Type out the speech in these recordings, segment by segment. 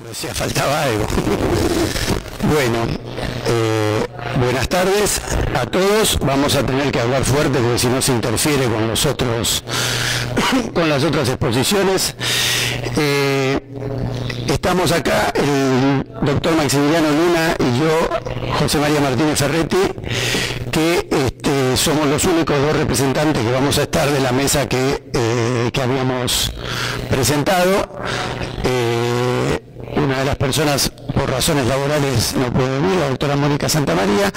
Decía, faltaba algo. Bueno, buenas tardes a todos. Vamos a tener que hablar fuerte porque si no se interfiere con los otros, con las otras exposiciones. Estamos acá, el doctor Maximiliano Luna y yo, José María Martínez Ferretti, que somos los únicos dos representantes que vamos a estar de la mesa que habíamos presentado. Una de las personas por razones laborales no puede venir, la doctora Mónica Santamaría,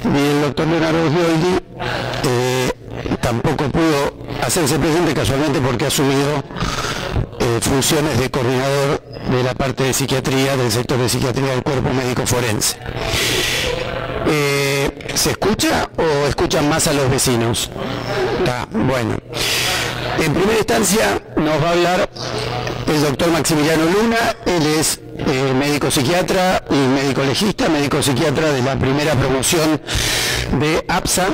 y el doctor Leonardo Scioldi tampoco pudo hacerse presente casualmente porque ha asumido funciones de coordinador de la parte de psiquiatría, del sector de psiquiatría del cuerpo médico forense. ¿Se escucha o escuchan más a los vecinos? Bueno. En primera instancia nos va a hablar el doctor Maximiliano Luna. Él es médico psiquiatra y médico legista, médico psiquiatra de la primera promoción de APSA,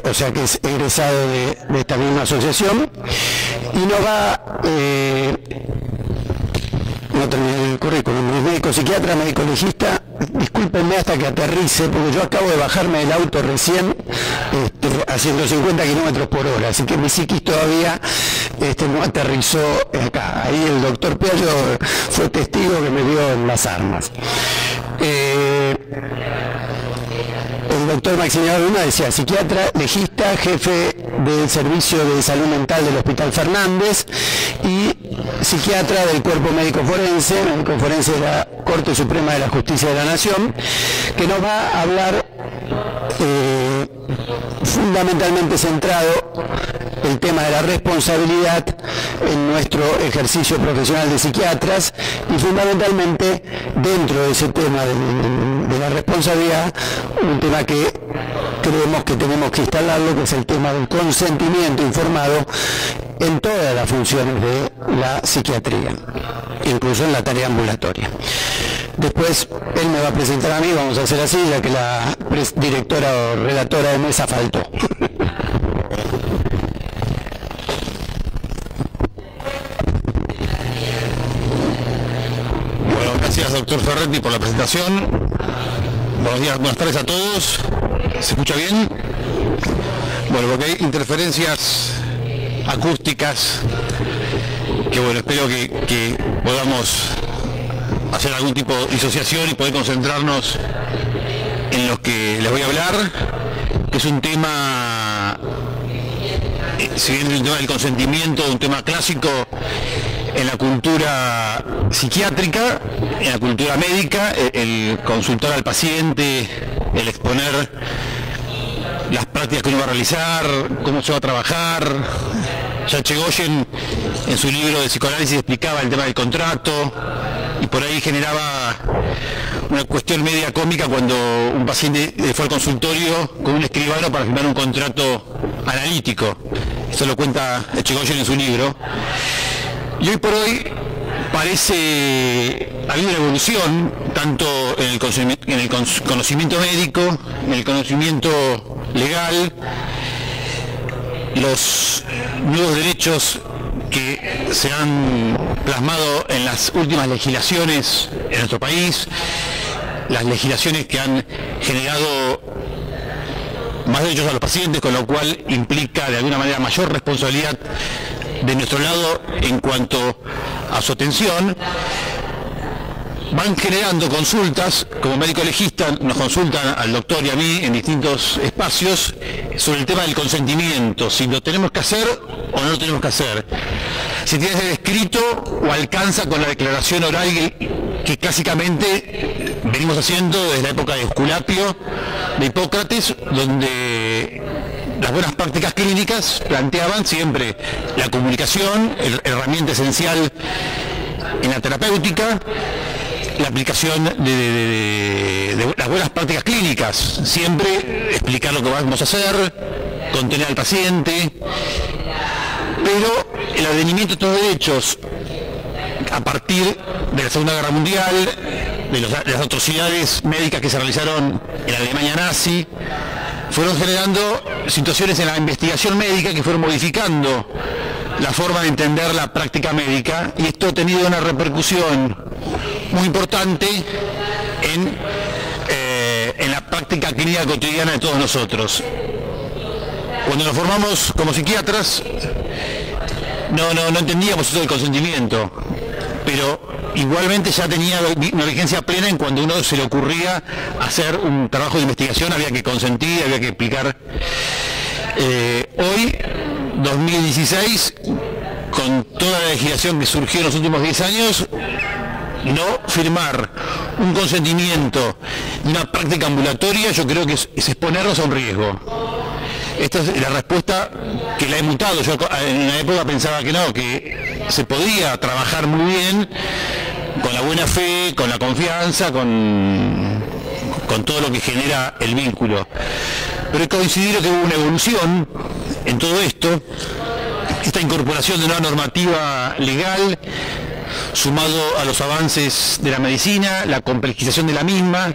o sea que es egresado de esta misma asociación, y nos va... no terminé el currículum, es médico psiquiatra, médico legista. Discúlpenme hasta que aterrice, porque yo acabo de bajarme del auto recién a 150 kilómetros por hora, así que mi psiquis todavía no aterrizó acá. Ahí el doctor Piaggio fue testigo que me dio en las armas. El doctor Maximiliano Luna decía, psiquiatra, legista, jefe del servicio de salud mental del Hospital Fernández y psiquiatra del cuerpo médico forense de la Corte Suprema de la Justicia de la Nación, que nos va a hablar fundamentalmente centrado el tema de la responsabilidad en nuestro ejercicio profesional de psiquiatras y fundamentalmente dentro de ese tema de la responsabilidad, un tema que creemos que tenemos que instalarlo, que es el tema del consentimiento informado en todas las funciones de la psiquiatría, incluso en la tarea ambulatoria. Después él me va a presentar a mí, vamos a hacer así, ya que la directora o relatora de mesa faltó. Bueno, gracias doctor Ferretti por la presentación. Buenos días, buenas tardes a todos. ¿Se escucha bien? Bueno, porque hay interferencias acústicas que bueno, espero que podamos hacer algún tipo de disociación y poder concentrarnos en lo que les voy a hablar, que es un tema, si bien el tema del consentimiento, un tema clásico en la cultura psiquiátrica, en la cultura médica, el consultar al paciente, el exponer las prácticas que uno va a realizar, cómo se va a trabajar. Ya Chegoyen en su libro de psicoanálisis explicaba el tema del contrato y por ahí generaba una cuestión media cómica cuando un paciente fue al consultorio con un escribano para firmar un contrato analítico. Eso lo cuenta Chegoyen en su libro. Y hoy por hoy parece haber una evolución tanto en el conocimiento médico, en el conocimiento legal, los nuevos derechos que se han plasmado en las últimas legislaciones en nuestro país, las legislaciones que han generado más derechos a los pacientes, con lo cual implica de alguna manera mayor responsabilidad de nuestro lado en cuanto a su atención, van generando consultas. Como médico legista nos consultan al doctor y a mí en distintos espacios sobre el tema del consentimiento, si lo tenemos que hacer o no lo tenemos que hacer, si tiene que ser escrito o alcanza con la declaración oral que clásicamente venimos haciendo desde la época de Esculapio, de Hipócrates, donde las buenas prácticas clínicas planteaban siempre la comunicación, herramienta esencial en la terapéutica, la aplicación de las buenas prácticas clínicas, siempre explicar lo que vamos a hacer, contener al paciente, pero el advenimiento de estos derechos a partir de la Segunda Guerra Mundial, de las atrocidades médicas que se realizaron en la Alemania nazi, fueron generando situaciones en la investigación médica que fueron modificando la forma de entender la práctica médica, y esto ha tenido una repercusión muy importante en la práctica clínica cotidiana de todos nosotros. Cuando nos formamos como psiquiatras, no entendíamos eso del consentimiento, pero igualmente ya tenía una vigencia plena en cuando uno se le ocurría hacer un trabajo de investigación, había que consentir, había que explicar. Hoy, 2016, con toda la legislación que surgió en los últimos 10 años, no firmar un consentimiento de una práctica ambulatoria, yo creo que es exponernos a un riesgo. Esta es la respuesta que la he mutado. Yo en una época pensaba que no, que se podía trabajar muy bien con la buena fe, con la confianza, con todo lo que genera el vínculo. Pero he coincidido que hubo una evolución en todo esto, esta incorporación de una normativa legal, sumado a los avances de la medicina, la complejización de la misma,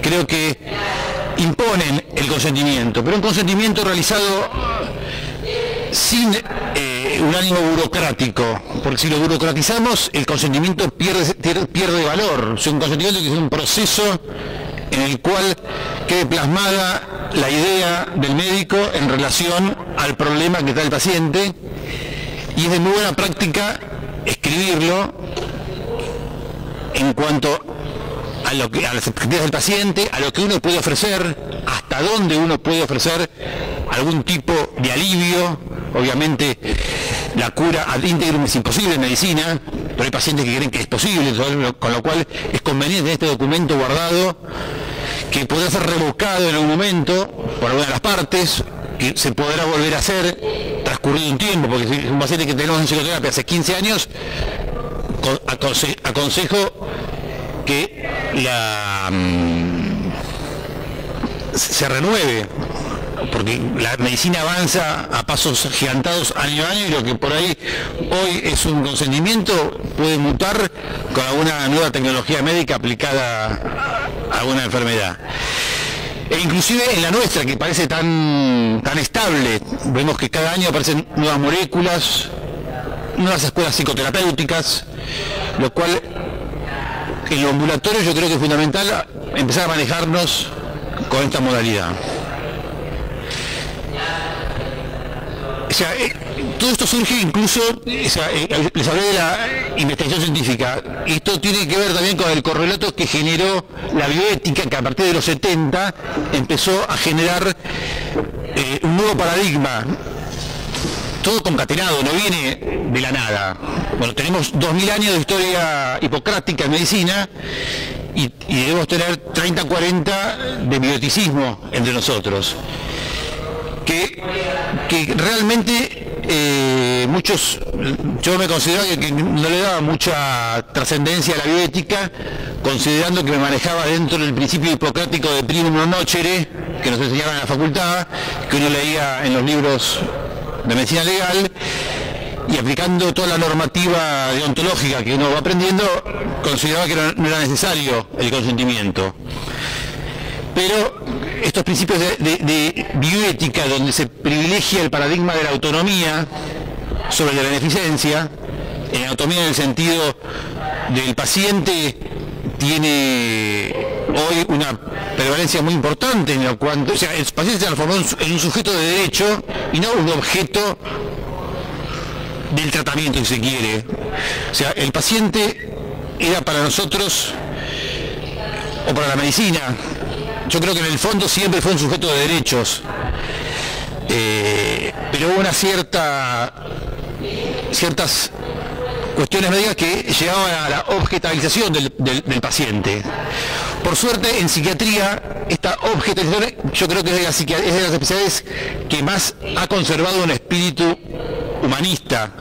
creo que imponen el consentimiento, pero un consentimiento realizado sin un ánimo burocrático, porque si lo burocratizamos, el consentimiento pierde valor. Es un consentimiento que es un proceso en el cual quede plasmada la idea del médico en relación al problema que trae el paciente, y es de muy buena práctica escribirlo en cuanto a las expectativas del paciente, a lo que uno puede ofrecer, hasta dónde uno puede ofrecer algún tipo de alivio. Obviamente la cura ad integrum es imposible en medicina, pero hay pacientes que creen que es posible, con lo cual es conveniente en este documento guardado, que podrá ser revocado en algún momento por alguna de las partes, que se podrá volver a hacer transcurrido un tiempo, porque si es un paciente que tenemos en psicoterapia hace 15 años, aconsejo que se renueve, porque la medicina avanza a pasos gigantados año a año, y lo que por ahí hoy es un consentimiento puede mutar con alguna nueva tecnología médica aplicada a alguna enfermedad. E inclusive en la nuestra, que parece tan estable, vemos que cada año aparecen nuevas moléculas, nuevas escuelas psicoterapéuticas, lo cual en lo ambulatorio yo creo que es fundamental empezar a manejarnos con esta modalidad. O sea, todo esto surge incluso, les hablé de la investigación científica, y esto tiene que ver también con el correlato que generó la bioética, que a partir de los 70 empezó a generar un nuevo paradigma, todo concatenado, no viene de la nada. Bueno, tenemos 2000 años de historia hipocrática en medicina, y debemos tener 30, 40 de bioeticismo entre nosotros, que realmente yo me consideraba que no le daba mucha trascendencia a la bioética, considerando que me manejaba dentro del principio hipocrático de primum non nocere, que nos enseñaban en la facultad, que uno leía en los libros de medicina legal, y aplicando toda la normativa deontológica que uno va aprendiendo, consideraba que no era necesario el consentimiento. Pero estos principios de bioética, donde se privilegia el paradigma de la autonomía sobre la beneficencia, en autonomía en el sentido del paciente tiene hoy una prevalencia muy importante en lo cuanto, o sea, el paciente se transformó en un sujeto de derecho y no un objeto del tratamiento, si se quiere. O sea, el paciente era para nosotros, o para la medicina, yo creo que en el fondo siempre fue un sujeto de derechos, pero hubo ciertas cuestiones médicas que llevaban a la objetalización del paciente. Por suerte, en psiquiatría, esta objetalización yo creo que es de las especialidades que más ha conservado un espíritu humanista.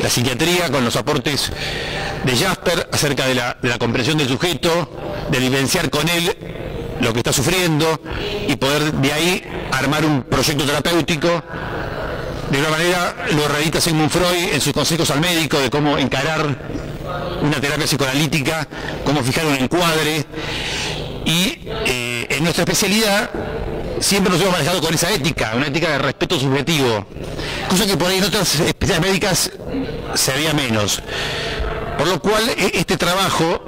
La psiquiatría, con los aportes de Jasper acerca de la comprensión del sujeto, de vivenciar con él lo que está sufriendo y poder de ahí armar un proyecto terapéutico. De una manera lo reedita Sigmund Freud en sus consejos al médico de cómo encarar una terapia psicoanalítica, cómo fijar un encuadre, y en nuestra especialidad siempre nos hemos manejado con esa ética, una ética de respeto subjetivo, cosa que por ahí en otras especialidades médicas se veía menos. Por lo cual, este trabajo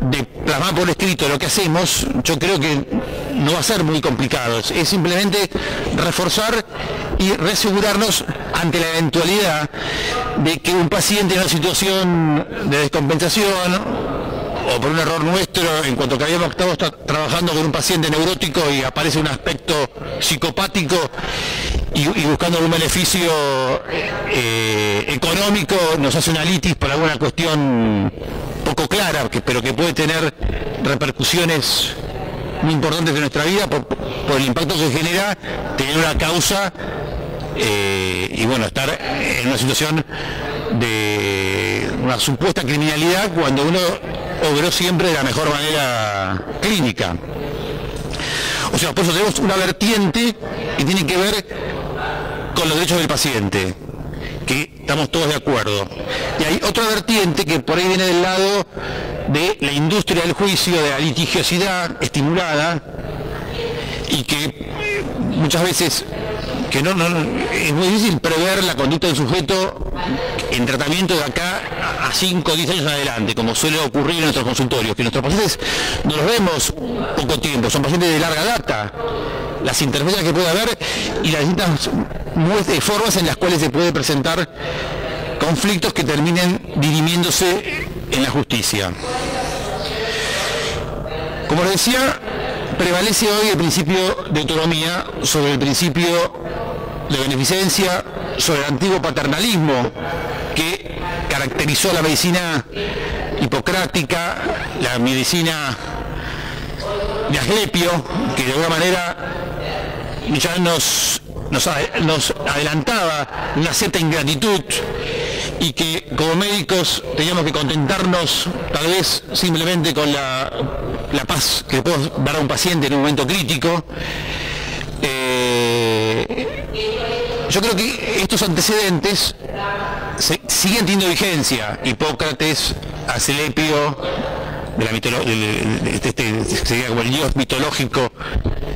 de plasmar por escrito lo que hacemos, yo creo que no va a ser muy complicado. Es simplemente reforzar y reasegurarnos ante la eventualidad de que un paciente en una situación de descompensación o por un error nuestro, en cuanto que habíamos estado trabajando con un paciente neurótico y aparece un aspecto psicopático y buscando algún beneficio económico, nos hace una litis por alguna cuestión poco clara, pero que puede tener repercusiones muy importantes en nuestra vida por el impacto que genera tener una causa y bueno, estar en una situación de una supuesta criminalidad cuando uno obró siempre de la mejor manera clínica. O sea, por eso tenemos una vertiente que tiene que ver con los derechos del paciente, que estamos todos de acuerdo. Y hay otra vertiente que por ahí viene del lado de la industria del juicio, de la litigiosidad estimulada, y que muchas veces que no es muy difícil prever la conducta del sujeto en tratamiento de acá a 5 o 10 años adelante, como suele ocurrir en nuestros consultorios, que nuestros pacientes no los vemos poco tiempo, son pacientes de larga data, las interferencias que puede haber y las distintas formas en las cuales se puede presentar conflictos que terminen dirimiéndose en la justicia. Como les decía, prevalece hoy el principio de autonomía sobre el principio de beneficencia, sobre el antiguo paternalismo que caracterizó la medicina hipocrática, la medicina de Asclepio, que de alguna manera ya nos adelantaba una cierta ingratitud y que como médicos teníamos que contentarnos tal vez simplemente con la paz que podemos dar a un paciente en un momento crítico. Yo creo que estos antecedentes siguen teniendo vigencia. Hipócrates, Asclepio, sería como el dios mitológico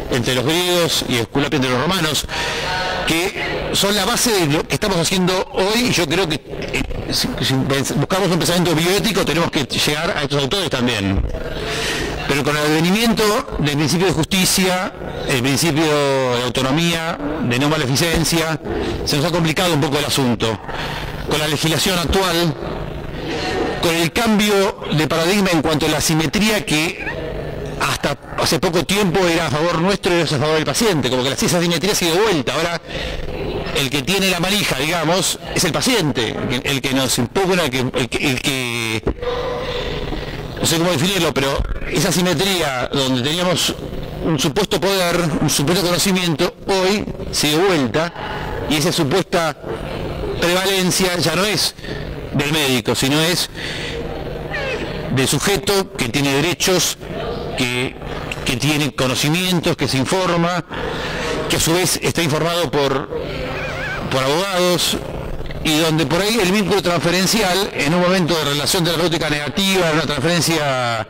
entre los griegos y Esculapio entre los romanos, que son la base de lo que estamos haciendo hoy. Y yo creo que si buscamos un pensamiento bioético tenemos que llegar a estos autores también. Pero con el advenimiento del principio de justicia, el principio de autonomía, de no maleficencia, se nos ha complicado un poco el asunto. Con la legislación actual, con el cambio de paradigma en cuanto a la asimetría que hasta hace poco tiempo era a favor nuestro y era a favor del paciente, como que esa asimetría se dio vuelta. Ahora el que tiene la manija, digamos, es el paciente, el que nos impugna, el que no sé cómo definirlo, pero esa asimetría donde teníamos un supuesto poder, un supuesto conocimiento, hoy se dio vuelta y esa supuesta prevalencia ya no es del médico, sino es del sujeto que tiene derechos, que tiene conocimientos, que se informa, que a su vez está informado por abogados, y donde por ahí el vínculo transferencial en un momento de relación terapéutica negativa, en una transferencia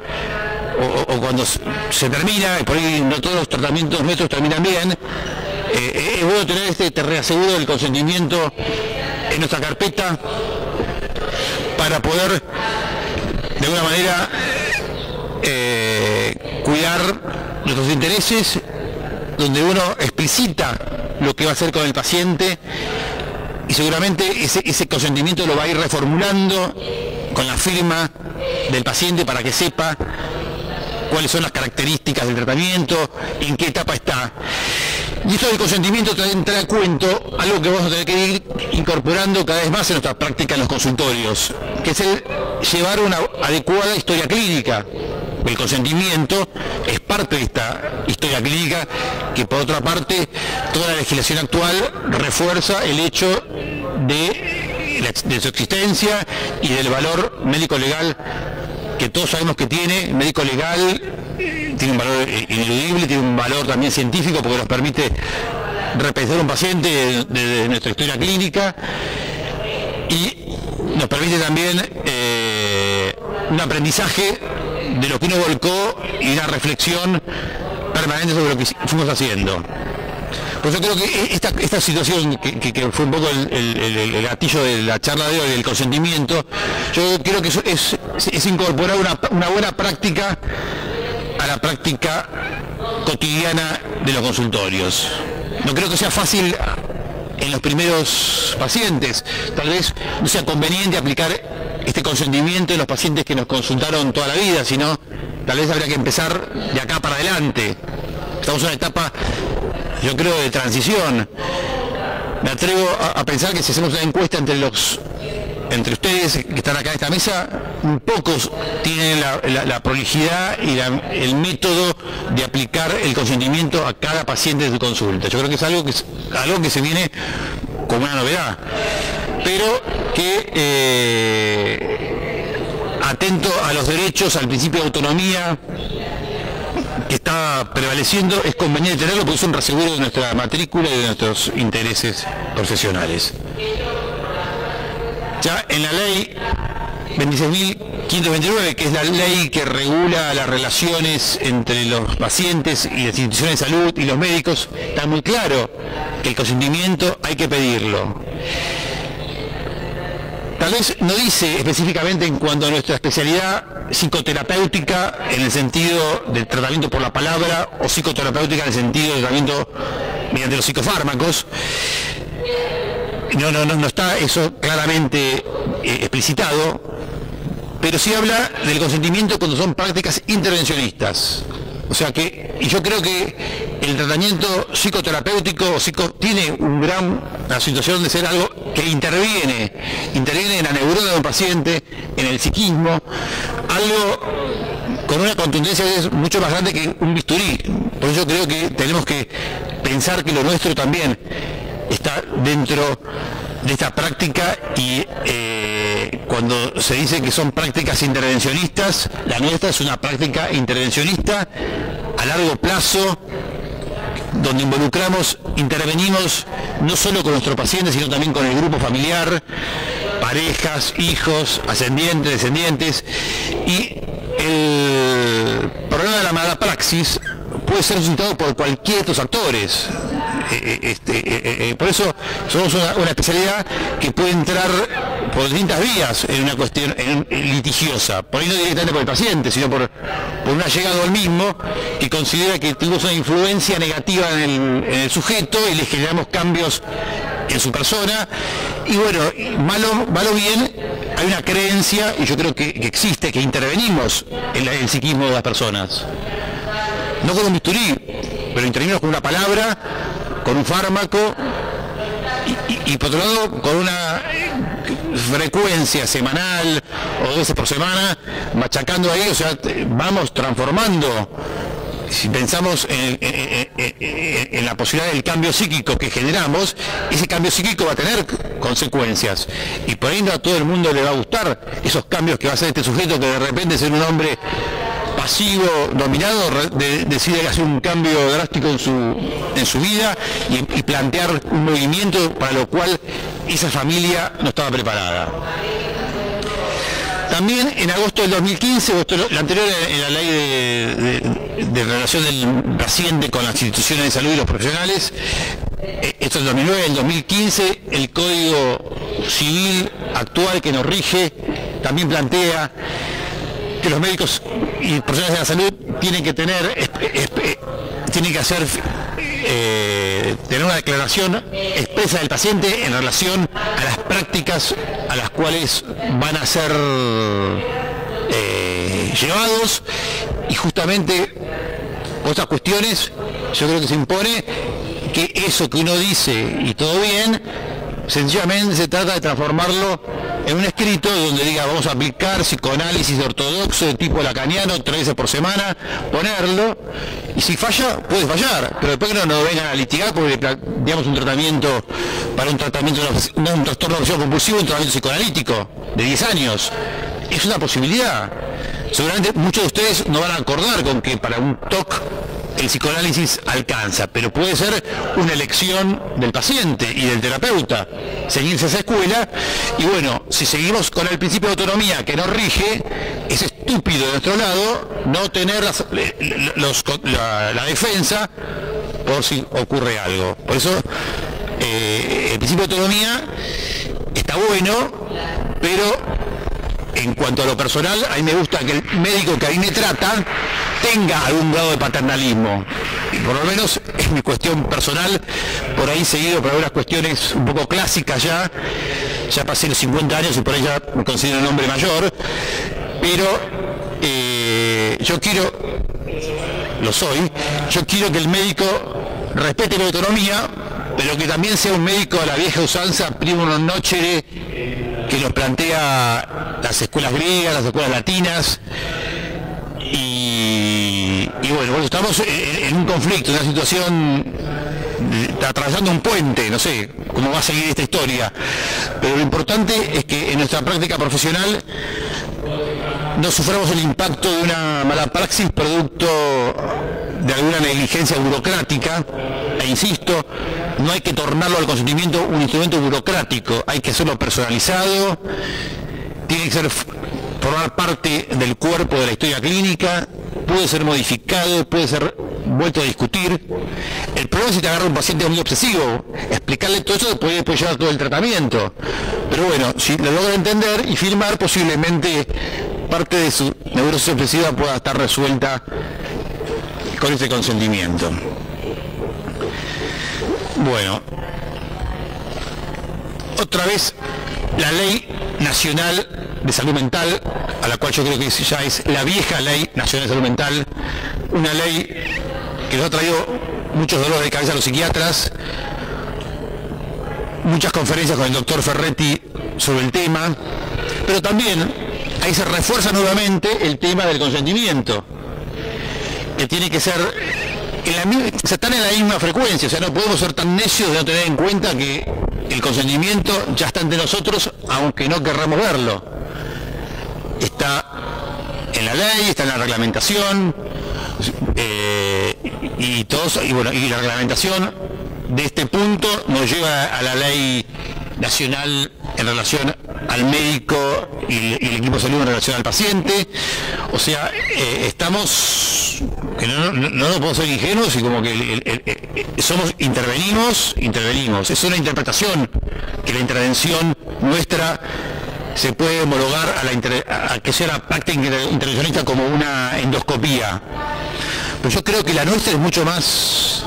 o cuando se termina, y por ahí no todos los tratamientos nuestros terminan bien, es bueno tener este reaseguro del consentimiento en nuestra carpeta para poder de alguna manera cuidar nuestros intereses, donde uno explicita lo que va a hacer con el paciente y seguramente ese consentimiento lo va a ir reformulando con la firma del paciente para que sepa cuáles son las características del tratamiento, en qué etapa está. Y esto del consentimiento trae a cuento algo que vamos a tener que ir incorporando cada vez más en nuestra práctica en los consultorios, que es el llevar una adecuada historia clínica. El consentimiento es parte de esta historia clínica que, por otra parte, toda la legislación actual refuerza el hecho de su existencia y del valor médico-legal que todos sabemos que tiene. El médico legal tiene un valor ineludible, tiene un valor también científico porque nos permite repensar un paciente de nuestra historia clínica y nos permite también un aprendizaje de lo que uno volcó y una reflexión permanente sobre lo que fuimos haciendo. Pues yo creo que esta situación que fue un poco el gatillo de la charla de hoy, del consentimiento, yo creo que eso es incorporar una buena práctica a la práctica cotidiana de los consultorios. No creo que sea fácil en los primeros pacientes, tal vez no sea conveniente aplicar este consentimiento en los pacientes que nos consultaron toda la vida, sino tal vez habría que empezar de acá para adelante. Estamos en una etapa, yo creo, de transición. Me atrevo a pensar que si hacemos una encuesta entre ustedes que están acá en esta mesa, pocos tienen la prolijidad y el método de aplicar el consentimiento a cada paciente de su consulta. Yo creo que es algo que se viene como una novedad, pero que atento a los derechos, al principio de autonomía que está prevaleciendo, es conveniente tenerlo porque es un reaseguro de nuestra matrícula y de nuestros intereses profesionales. Ya en la ley 26.529, que es la ley que regula las relaciones entre los pacientes y las instituciones de salud y los médicos, está muy claro que el consentimiento hay que pedirlo. Tal vez no dice específicamente en cuanto a nuestra especialidad psicoterapéutica en el sentido del tratamiento por la palabra o psicoterapéutica en el sentido del tratamiento mediante los psicofármacos. No está eso claramente explicitado, pero sí habla del consentimiento cuando son prácticas intervencionistas. O sea que, y yo creo que el tratamiento psicoterapéutico tiene una situación de ser algo que interviene en la neurona de un paciente, en el psiquismo, algo con una contundencia que es mucho más grande que un bisturí. Por eso creo que tenemos que pensar que lo nuestro también está dentro de esta práctica y cuando se dice que son prácticas intervencionistas, la nuestra es una práctica intervencionista a largo plazo, donde intervenimos no solo con nuestro paciente, sino también con el grupo familiar, parejas, hijos, ascendientes, descendientes, y el problema de la mala praxis puede ser resultado por cualquiera de estos actores. Por eso somos una especialidad que puede entrar por distintas vías en una cuestión litigiosa, por ahí no directamente por el paciente, sino por un allegado al mismo que considera que tuvimos una influencia negativa en el sujeto y le generamos cambios en su persona, y bueno, malo bien, hay una creencia, y yo creo que existe, que intervenimos en el psiquismo de las personas. No con un bisturí, pero intervenimos con una palabra, con un fármaco y por otro lado con una frecuencia semanal o 2 veces por semana, machacando ahí, o sea, vamos transformando. Si pensamos en la posibilidad del cambio psíquico que generamos, ese cambio psíquico va a tener consecuencias y por ahí no a todo el mundo le va a gustar esos cambios que va a hacer este sujeto que de repente ser un hombre pasivo, dominado, decide hacer un cambio drástico en su vida y plantear un movimiento para lo cual esa familia no estaba preparada. También en agosto del 2015, la anterior en la ley de relación del paciente con las instituciones de salud y los profesionales, esto es el 2009, en 2015 el Código Civil actual que nos rige también plantea que los médicos y profesionales de la salud tienen que tener una declaración expresa del paciente en relación a las prácticas a las cuales van a ser llevados, y justamente por estas cuestiones yo creo que se impone que eso que uno dice y todo bien, sencillamente se trata de transformarlo en un escrito donde diga vamos a aplicar psicoanálisis ortodoxo de tipo lacaniano 3 veces por semana, ponerlo, y si falla, puede fallar, pero después que no nos vengan a litigar porque digamos un tratamiento para un trastorno obsesivo compulsivo, un tratamiento psicoanalítico de 10 años. Es una posibilidad. Seguramente muchos de ustedes no van a acordar con que para un TOC el psicoanálisis alcanza, pero puede ser una elección del paciente y del terapeuta seguirse esa escuela, y bueno, si seguimos con el principio de autonomía que nos rige, es estúpido de nuestro lado no tener la defensa por si ocurre algo. Por eso el principio de autonomía está bueno, pero en cuanto a lo personal, a mí me gusta que el médico que a mí me trata tenga algún grado de paternalismo. Y por lo menos es mi cuestión personal, por ahí seguido por algunas cuestiones un poco clásicas ya pasé los 50 años y por ahí ya me considero un hombre mayor, pero yo quiero que el médico respete la autonomía, pero que también sea un médico a la vieja usanza, primo non nocere, que nos plantea las escuelas griegas, las escuelas latinas, y bueno, estamos en un conflicto, en una situación, atravesando un puente, no sé cómo va a seguir esta historia, pero lo importante es que en nuestra práctica profesional no suframos el impacto de una mala praxis producto de alguna negligencia burocrática, e insisto, no hay que tornarlo al consentimiento un instrumento burocrático, hay que hacerlo personalizado, tiene que formar parte del cuerpo de la historia clínica, puede ser modificado, puede ser vuelto a discutir. El problema es si te agarra un paciente muy obsesivo, explicarle todo eso puede llevar todo el tratamiento, pero bueno, si lo logra entender y firmar, posiblemente parte de su neurosis obsesiva pueda estar resuelta con ese consentimiento. Bueno, otra vez la Ley Nacional de Salud Mental, a la cual yo creo que ya es la vieja Ley Nacional de Salud Mental, una ley que nos ha traído muchos dolores de cabeza a los psiquiatras, muchas conferencias con el doctor Ferretti sobre el tema, pero también ahí se refuerza nuevamente el tema del consentimiento, que tiene que ser se están en la misma frecuencia, o sea, no podemos ser tan necios de no tener en cuenta que el consentimiento ya está entre nosotros, aunque no querramos verlo. Está en la ley, está en la reglamentación, y la reglamentación de este punto nos lleva a la ley nacional en relación al médico y el equipo de salud en relación al paciente. O sea, estamos, que no podemos ser ingenuos y como que intervenimos, es una interpretación que la intervención nuestra se puede homologar a que sea la práctica intervencionista como una endoscopía. Pero yo creo que la nuestra es mucho más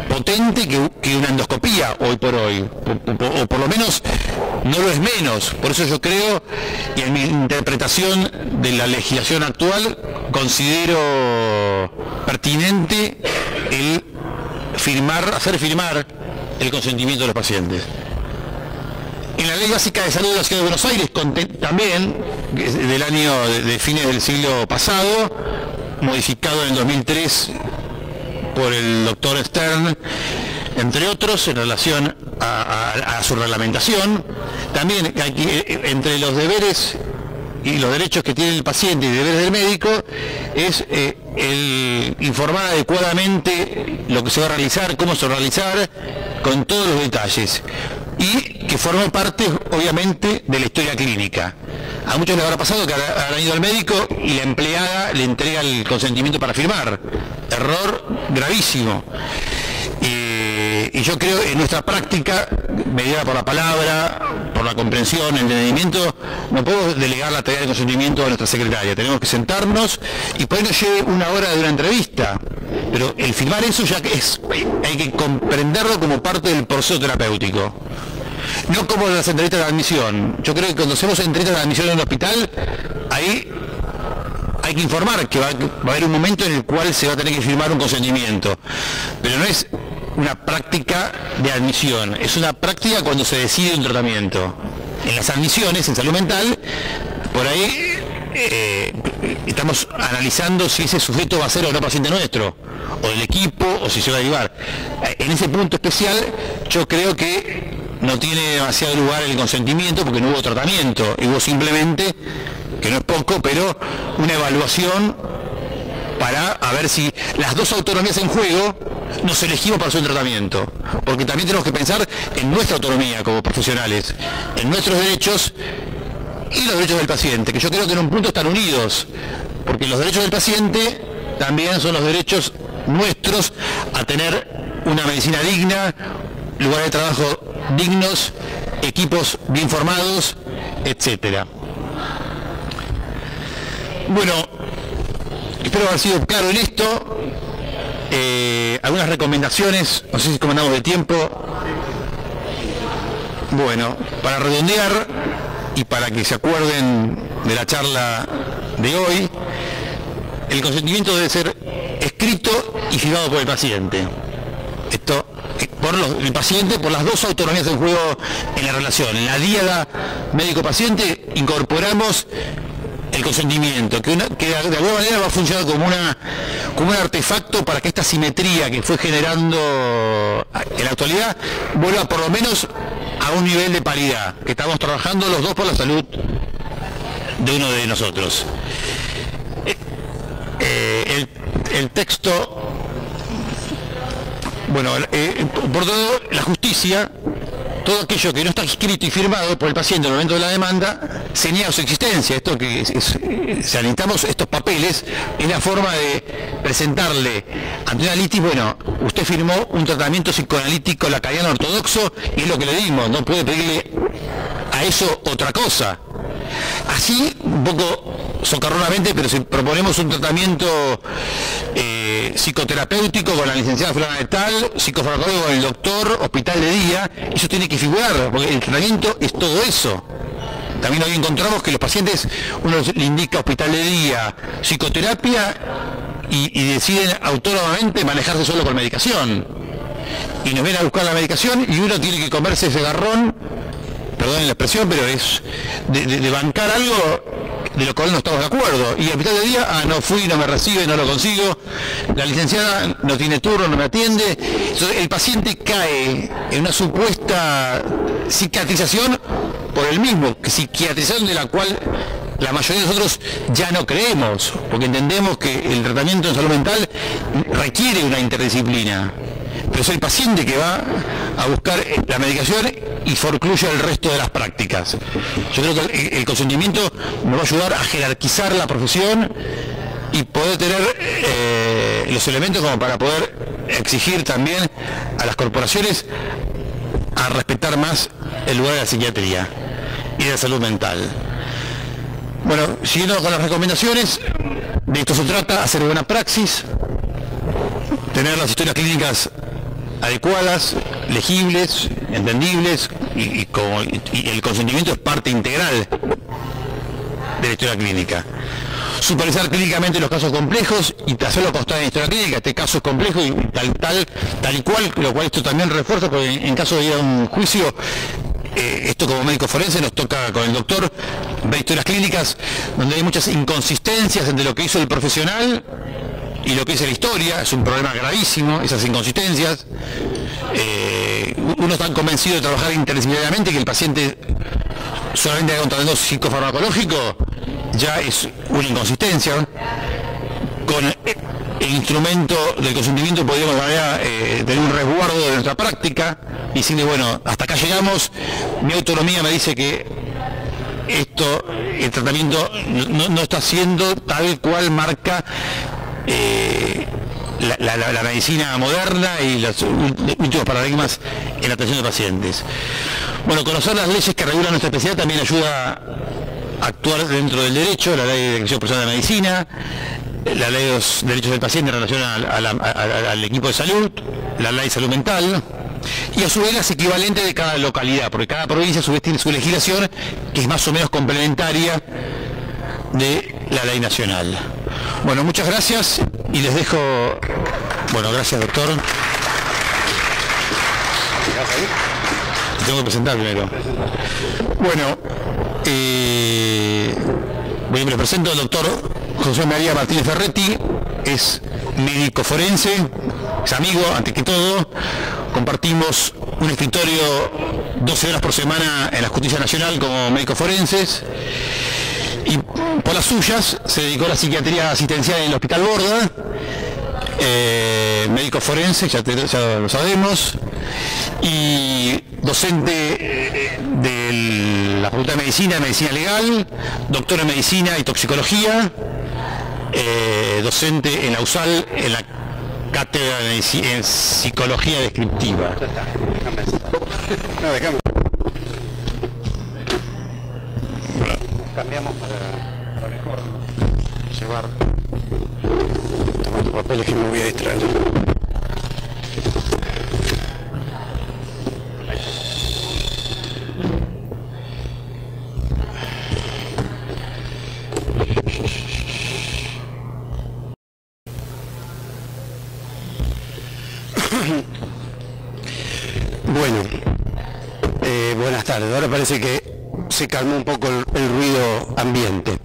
potente que una endoscopía hoy por hoy, o por lo menos no lo es menos. Por eso yo creo, y en mi interpretación de la legislación actual, considero pertinente el hacer firmar el consentimiento de los pacientes. En la Ley Básica de Salud de la Ciudad de Buenos Aires, también del año de fines del siglo pasado, modificado en el 2003 por el doctor Stern, entre otros, en relación a su reglamentación, también entre los deberes y los derechos que tiene el paciente y deberes del médico es el informar adecuadamente lo que se va a realizar, cómo se va a realizar, con todos los detalles, y que forma parte obviamente de la historia clínica. A muchos les habrá pasado que habrán ido al médico y la empleada le entrega el consentimiento para firmar. Error gravísimo. Y yo creo en nuestra práctica, mediada por la palabra, por la comprensión, el entendimiento, no podemos delegar la tarea de consentimiento a nuestra secretaria. Tenemos que sentarnos y por ahí nos lleve una hora de una entrevista. Pero el firmar eso ya que hay que comprenderlo como parte del proceso terapéutico. No como las entrevistas de admisión. Yo creo que cuando hacemos entrevistas de admisión en un hospital, ahí hay que informar que va a haber un momento en el cual se va a tener que firmar un consentimiento. Pero no es una práctica de admisión, es una práctica cuando se decide un tratamiento. En las admisiones, en salud mental, por ahí estamos analizando si ese sujeto va a ser o no paciente nuestro, o del equipo, o si se va a derivar. En ese punto especial, yo creo que no tiene demasiado lugar el consentimiento porque no hubo tratamiento, hubo simplemente, que no es poco, pero una evaluación para ver si las dos autonomías en juego nos elegimos para hacer un tratamiento, porque también tenemos que pensar en nuestra autonomía como profesionales, en nuestros derechos y los derechos del paciente, que yo creo que en un punto están unidos, porque los derechos del paciente también son los derechos nuestros a tener una medicina digna, lugares de trabajo dignos, equipos bien formados, etcétera. Bueno, espero haber sido claro en esto. Algunas recomendaciones, no sé si cómo andamos de tiempo. Bueno, para redondear y para que se acuerden de la charla de hoy, el consentimiento debe ser escrito y firmado por el paciente. Esto por el paciente, por las dos autonomías en juego en la relación. En la diálogo médico-paciente incorporamos el consentimiento, que de alguna manera va a funcionar como un artefacto para que esta simetría que fue generando en la actualidad vuelva por lo menos a un nivel de paridad, que estamos trabajando los dos por la salud de uno de nosotros. El texto, bueno, por todo, la justicia, todo aquello que no está escrito y firmado por el paciente en el momento de la demanda, se niega su existencia. Esto que si necesitamos estos papeles, es la forma de presentarle ante una litis, bueno, usted firmó un tratamiento psicoanalítico lacaniano ortodoxo y es lo que le dimos, no puede pedirle a eso otra cosa. Así, un poco socarronamente, pero si proponemos un tratamiento psicoterapéutico con la licenciada fulana de tal, psicofarmacólogo con el doctor, hospital de día, eso tiene que figurar, porque el tratamiento es todo eso. También hoy encontramos que los pacientes, uno le indica hospital de día, psicoterapia, y deciden autónomamente manejarse solo con medicación. Y nos vienen a buscar la medicación y uno tiene que comerse ese garrón, perdón la expresión, pero es de bancar algo de lo cual no estamos de acuerdo. Y al hospital de día, no fui, no me recibe, no lo consigo, la licenciada no tiene turno, no me atiende. Entonces, el paciente cae en una supuesta psiquiatrización por el mismo, psiquiatrización de la cual la mayoría de nosotros ya no creemos, porque entendemos que el tratamiento en salud mental requiere una interdisciplina. Pero es el paciente que va a buscar la medicación y forcluye el resto de las prácticas. Yo creo que el consentimiento nos va a ayudar a jerarquizar la profesión y poder tener los elementos como para poder exigir también a las corporaciones a respetar más el lugar de la psiquiatría y de la salud mental. Bueno, siguiendo con las recomendaciones, de esto se trata, hacer buena praxis, tener las historias clínicas adecuadas, legibles, entendibles, y el consentimiento es parte integral de la historia clínica. Supervisar clínicamente los casos complejos y hacerlo constar en la historia clínica. Este caso es complejo y tal y cual, lo cual esto también refuerza, porque en caso de ir a un juicio, esto como médico forense nos toca con el doctor ver historias clínicas donde hay muchas inconsistencias entre lo que hizo el profesional y lo que dice la historia. Es un problema gravísimo, esas inconsistencias. Uno está convencido de trabajar interdisciplinariamente, que el paciente solamente haga un tratamiento psicofarmacológico, ya es una inconsistencia. Con el instrumento del consentimiento podríamos tener un resguardo de nuestra práctica y decirle, bueno, hasta acá llegamos, mi autonomía me dice que el tratamiento no está siendo tal cual marca la medicina moderna y los últimos paradigmas en la atención de pacientes. Bueno, conocer las leyes que regulan nuestra especialidad también ayuda a actuar dentro del derecho, la ley de declaración personal de medicina, la ley de los derechos del paciente en relación al equipo de salud, la ley de salud mental, y a su vez las equivalentes de cada localidad, porque cada provincia a su vez tiene su legislación que es más o menos complementaria de la ley nacional. Bueno, muchas gracias y les dejo... Bueno, gracias doctor. Tengo que presentar primero. Bueno, me presento al doctor José María Martínez Ferretti, es médico forense, es amigo, antes que todo. Compartimos un escritorio 12 horas por semana en la Justicia Nacional como médicos forenses. Y por las suyas se dedicó a la psiquiatría asistencial en el Hospital Borda, médico forense, ya lo sabemos, y docente de la Facultad de Medicina Legal, doctor en Medicina y Toxicología, docente en la USAL, en la cátedra en psicología descriptiva. No, dejame. Cambiamos para mejor llevar. Toma tu papeles que me voy a distraer. Bueno, buenas tardes. Ahora parece que se calmó un poco el ruido ambiente.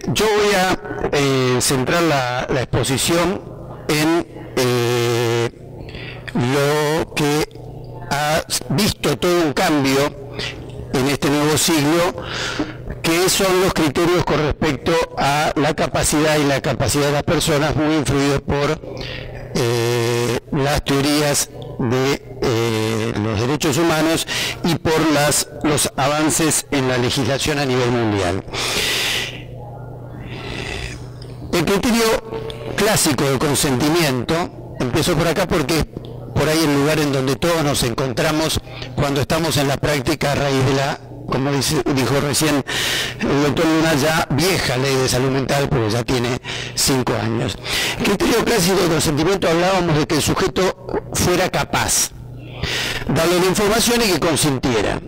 Yo voy a centrar la exposición en lo que ha visto todo un cambio en este nuevo siglo, que son los criterios con respecto a la capacidad y la capacidad de las personas, muy influidos por las teorías de los derechos humanos y por los avances en la legislación a nivel mundial. El criterio clásico de consentimiento, empiezo por acá porque por ahí el lugar en donde todos nos encontramos cuando estamos en la práctica a raíz de la, como dijo recién el doctor Luna, ya vieja ley de salud mental, porque ya tiene 5 años. El criterio clásico de consentimiento hablábamos de que el sujeto fuera capaz, darle la información y que consintiera.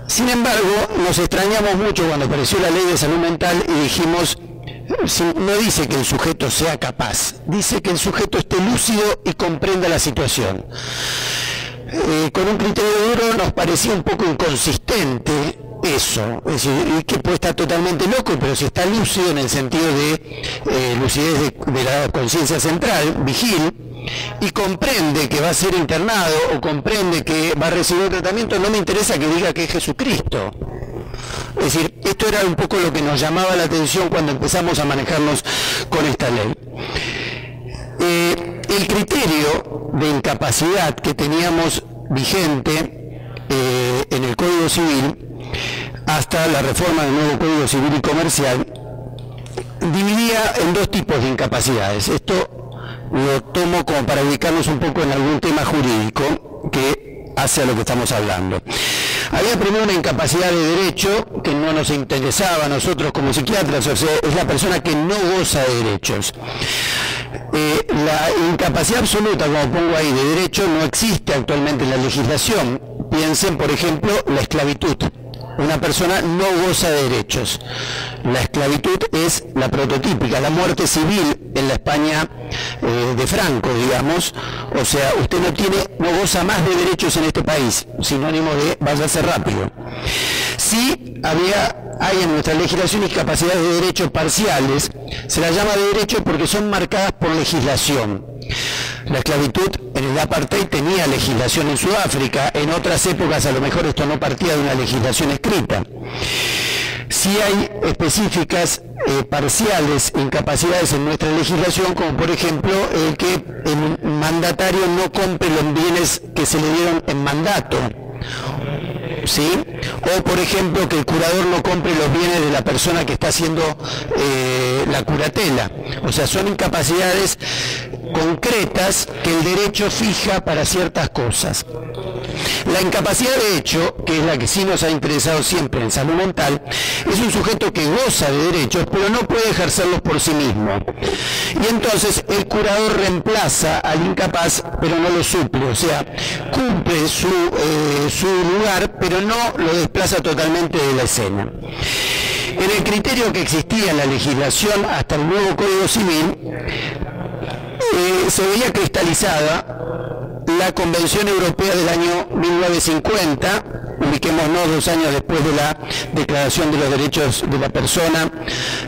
Sin embargo, nos extrañamos mucho cuando apareció la ley de salud mental y dijimos, no dice que el sujeto sea capaz, dice que el sujeto esté lúcido y comprenda la situación. Con un criterio duro nos parecía un poco inconsistente eso, es decir, que puede estar totalmente loco, pero si está lúcido en el sentido de lucidez de la conciencia central, vigil, y comprende que va a ser internado o comprende que va a recibir un tratamiento, no me interesa que diga que es Jesucristo. Es decir, esto era un poco lo que nos llamaba la atención cuando empezamos a manejarnos con esta ley. El criterio de incapacidad que teníamos vigente en el Código Civil, hasta la reforma del nuevo Código Civil y Comercial, dividía en 2 tipos de incapacidades. Esto lo tomo como para ubicarnos un poco en algún tema jurídico que hace a lo que estamos hablando. Había primero una incapacidad de derecho que no nos interesaba a nosotros como psiquiatras, o sea, es la persona que no goza de derechos. La incapacidad absoluta, como pongo ahí, de derecho no existe actualmente en la legislación. Piensen, por ejemplo, la esclavitud. Una persona no goza de derechos. La esclavitud es la prototípica, la muerte civil en la España de Franco, digamos. O sea, usted no goza más de derechos en este país, sinónimo de váyase rápido. Sí hay en nuestra legislación incapacidades de derechos parciales, se las llama de derecho porque son marcadas por legislación. La esclavitud en el apartheid tenía legislación en Sudáfrica, en otras épocas a lo mejor esto no partía de una legislación escrita. Sí hay específicas parciales incapacidades en nuestra legislación, como por ejemplo el que el mandatario no compre los bienes que se le dieron en mandato, ¿sí? O por ejemplo que el curador no compre los bienes de la persona que está haciendo la curatela. O sea, son incapacidades concretas que el derecho fija para ciertas cosas. La incapacidad de hecho, que es la que sí nos ha interesado siempre en salud mental, es un sujeto que goza de derechos, pero no puede ejercerlos por sí mismo. Y entonces el curador reemplaza al incapaz, pero no lo suple, o sea, cumple su lugar, pero no lo desplaza totalmente de la escena. En el criterio que existía en la legislación hasta el nuevo Código Civil, se veía cristalizada la Convención Europea del año 1950, ubiquémonos 2 años después de la Declaración de los Derechos de la Persona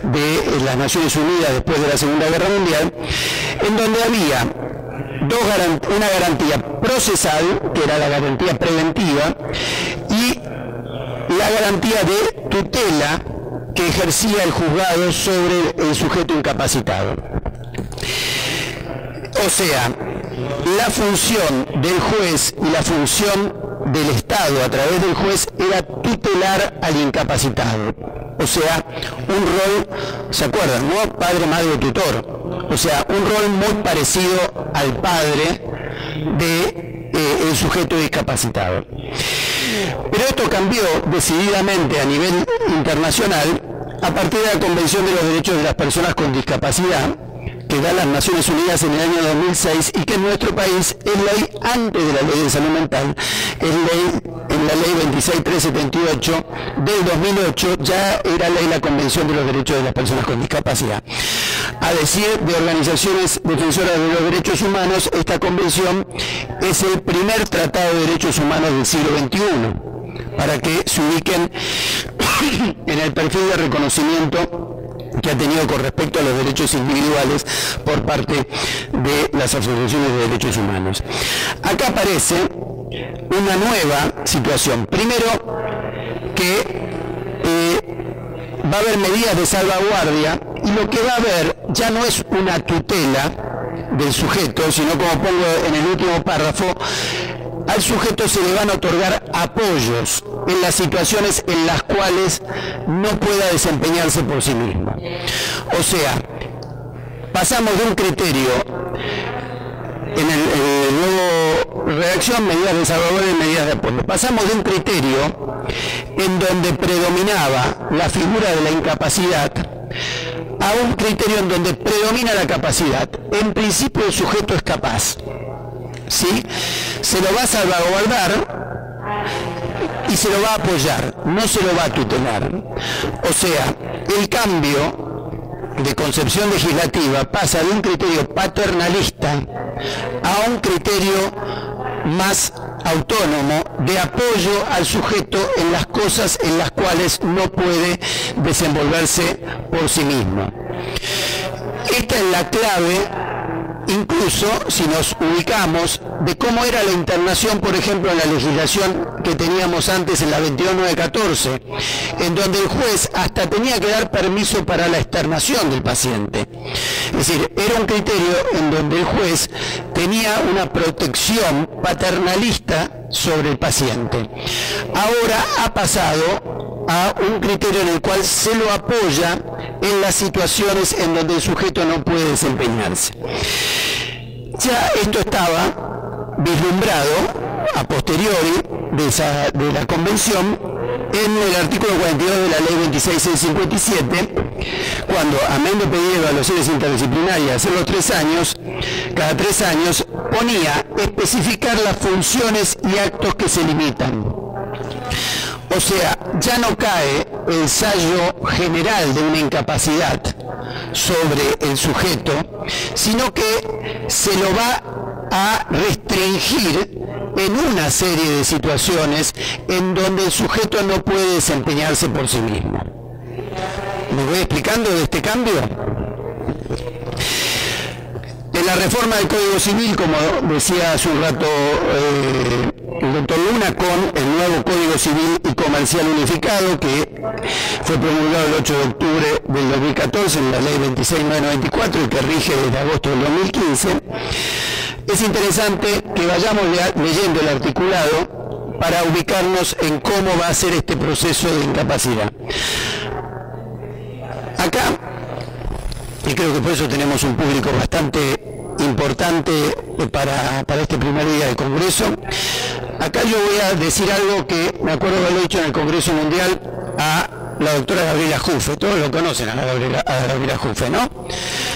de las Naciones Unidas después de la Segunda Guerra Mundial, en donde había una garantía procesal, que era la garantía preventiva, y la garantía de tutela que ejercía el juzgado sobre el sujeto incapacitado. O sea, la función del juez y la función del Estado a través del juez era tutelar al incapacitado. O sea, un rol, ¿se acuerdan? ¿No? Padre, madre, tutor. O sea, un rol muy parecido al padre del sujeto discapacitado. Pero esto cambió decididamente a nivel internacional a partir de la Convención de los Derechos de las Personas con Discapacidad, que da las Naciones Unidas en el año 2006 y que en nuestro país es ley antes de la Ley de Salud Mental, es ley en la Ley 26378 del 2008, ya era ley la Convención de los Derechos de las Personas con Discapacidad. A decir de organizaciones defensoras de los derechos humanos, esta convención es el primer tratado de derechos humanos del siglo XXI, para que se ubiquen en el perfil de reconocimiento que ha tenido con respecto a los derechos individuales por parte de las asociaciones de derechos humanos. Acá aparece una nueva situación. Primero, que va a haber medidas de salvaguardia, y lo que va a haber ya no es una tutela del sujeto, sino, como pongo en el último párrafo, al sujeto se le van a otorgar apoyos en las situaciones en las cuales no pueda desempeñarse por sí mismo. O sea, pasamos de un criterio en el nuevo redacción, medidas de salvaguardia y medidas de apoyo. Pasamos de un criterio en donde predominaba la figura de la incapacidad a un criterio en donde predomina la capacidad. En principio el sujeto es capaz, ¿sí? Se lo va a salvaguardar y se lo va a apoyar, no se lo va a tutelar. O sea, el cambio de concepción legislativa pasa de un criterio paternalista a un criterio más autónomo de apoyo al sujeto en las cosas en las cuales no puede desenvolverse por sí mismo. Esta es la clave, incluso si nos ubicamos, de cómo era la internación, por ejemplo, en la legislación que teníamos antes en la 21914, en donde el juez hasta tenía que dar permiso para la externación del paciente. Es decir, era un criterio en donde el juez tenía una protección paternalista sobre el paciente. Ahora ha pasado a un criterio en el cual se lo apoya en las situaciones en donde el sujeto no puede desempeñarse. Ya esto estaba vislumbrado a posteriori de la convención en el artículo 42 de la ley 26657, cuando, amén de pedir evaluaciones interdisciplinarias hace los 3 años, cada 3 años, ponía especificar las funciones y actos que se limitan. O sea, ya no cae el ensayo general de una incapacidad sobre el sujeto, sino que se lo va a restringir en una serie de situaciones en donde el sujeto no puede desempeñarse por sí mismo. ¿Me voy explicando de este cambio? En la reforma del Código Civil, como decía hace un rato el doctor Luna, con el nuevo Código Civil y Comercial Unificado, que fue promulgado el 8 de octubre del 2014 en la ley 26994 y que rige desde agosto del 2015, es interesante que vayamos leyendo el articulado para ubicarnos en cómo va a ser este proceso de incapacidad. Acá, y creo que por eso tenemos un público bastante importante para este primer día del Congreso, acá yo voy a decir algo que me acuerdo haberlo dicho en el Congreso Mundial a la doctora Gabriela Juffe. Todos lo conocen a Gabriela Juffe, ¿no?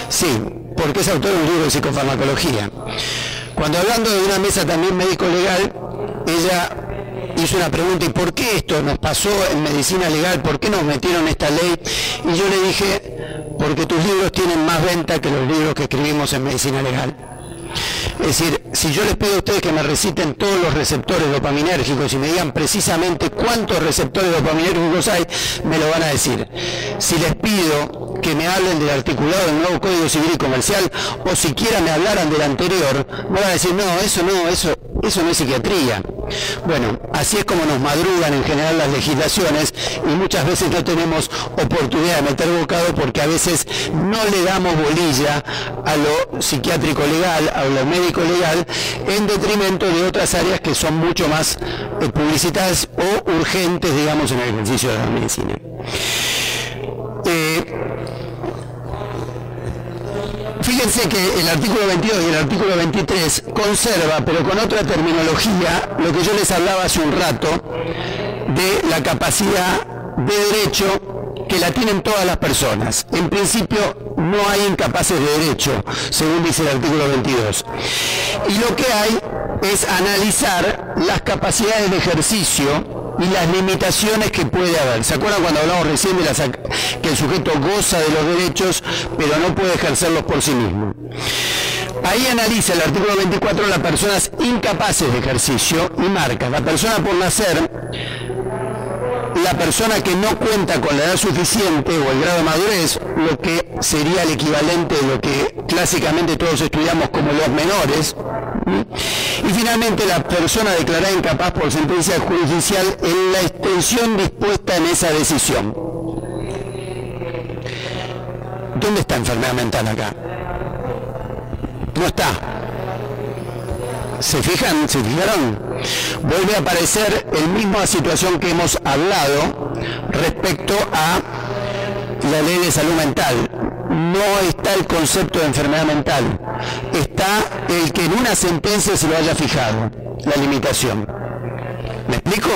Sí, porque es autora de un libro de psicofarmacología. Cuando, hablando de una mesa también médico-legal, ella hizo una pregunta: ¿y por qué esto nos pasó en medicina legal? ¿Por qué nos metieron esta ley? Y yo le dije: porque tus libros tienen más venta que los libros que escribimos en medicina legal. Es decir, si yo les pido a ustedes que me reciten todos los receptores dopaminérgicos y me digan precisamente cuántos receptores dopaminérgicos hay, me lo van a decir. Si les pido que me hablen del articulado del nuevo Código Civil y Comercial, o siquiera me hablaran del anterior, me van a decir: no, eso no es psiquiatría. Bueno, así es como nos madrugan en general las legislaciones, y muchas veces no tenemos oportunidad de meter bocado porque a veces no le damos bolilla a lo psiquiátrico legal, a lo médico legal, en detrimento de otras áreas que son mucho más publicitadas o urgentes, digamos, en el ejercicio de la medicina. Fíjense Fíjense que el artículo 22 y el artículo 23 conserva, pero con otra terminología, lo que yo les hablaba hace un rato, de la capacidad de derecho que la tienen todas las personas. En principio no hay incapaces de derecho, según dice el artículo 22. Y lo que hay es analizar las capacidades de ejercicio y las limitaciones que puede haber. ¿Se acuerdan cuando hablamos recién de que el sujeto goza de los derechos, pero no puede ejercerlos por sí mismo? Ahí analiza el artículo 24 las personas incapaces de ejercicio y marca: la persona por nacer, la persona que no cuenta con la edad suficiente o el grado de madurez, lo que sería el equivalente de lo que clásicamente todos estudiamos como los menores, y finalmente la persona declarada incapaz por sentencia judicial en la extensión dispuesta en esa decisión. ¿Dónde está enfermedad mental acá? No está. ¿Se fijan? ¿Se fijaron? Vuelve a aparecer la misma situación que hemos hablado respecto a la ley de salud mental. No está el concepto de enfermedad mental, está el que en una sentencia se lo haya fijado, la limitación. ¿Me explico?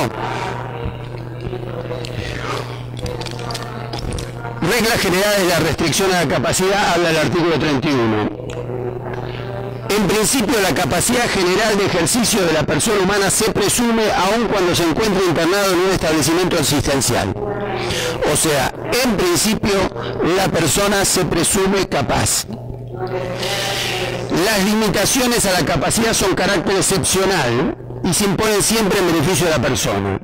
Reglas generales de la restricción a la capacidad, habla el artículo 31. En principio, la capacidad general de ejercicio de la persona humana se presume aun cuando se encuentre internado en un establecimiento asistencial. O sea, en principio, la persona se presume capaz. Las limitaciones a la capacidad son carácter excepcional y se imponen siempre en beneficio de la persona.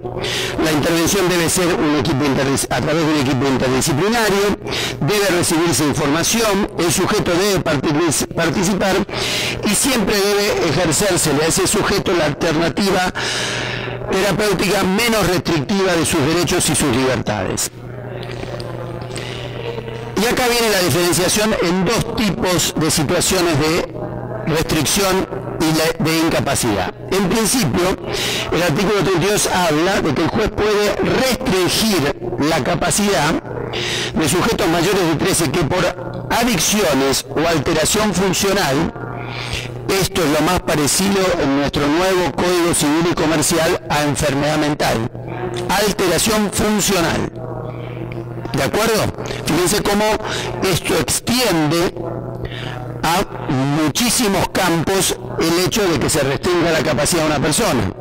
La intervención debe ser a través de un equipo interdisciplinario, debe recibirse información, el sujeto debe participar y siempre debe ejercérsele a ese sujeto la alternativa terapéutica menos restrictiva de sus derechos y sus libertades. Y acá viene la diferenciación en dos tipos de situaciones de restricción y de incapacidad. En principio, el artículo 32 habla de que el juez puede restringir la capacidad de sujetos mayores de 13 que por adicciones o alteración funcional, esto es lo más parecido en nuestro nuevo Código Civil y Comercial a enfermedad mental, alteración funcional. ¿De acuerdo? Fíjense cómo esto extiende a muchísimos campos el hecho de que se restrinja la capacidad de una persona.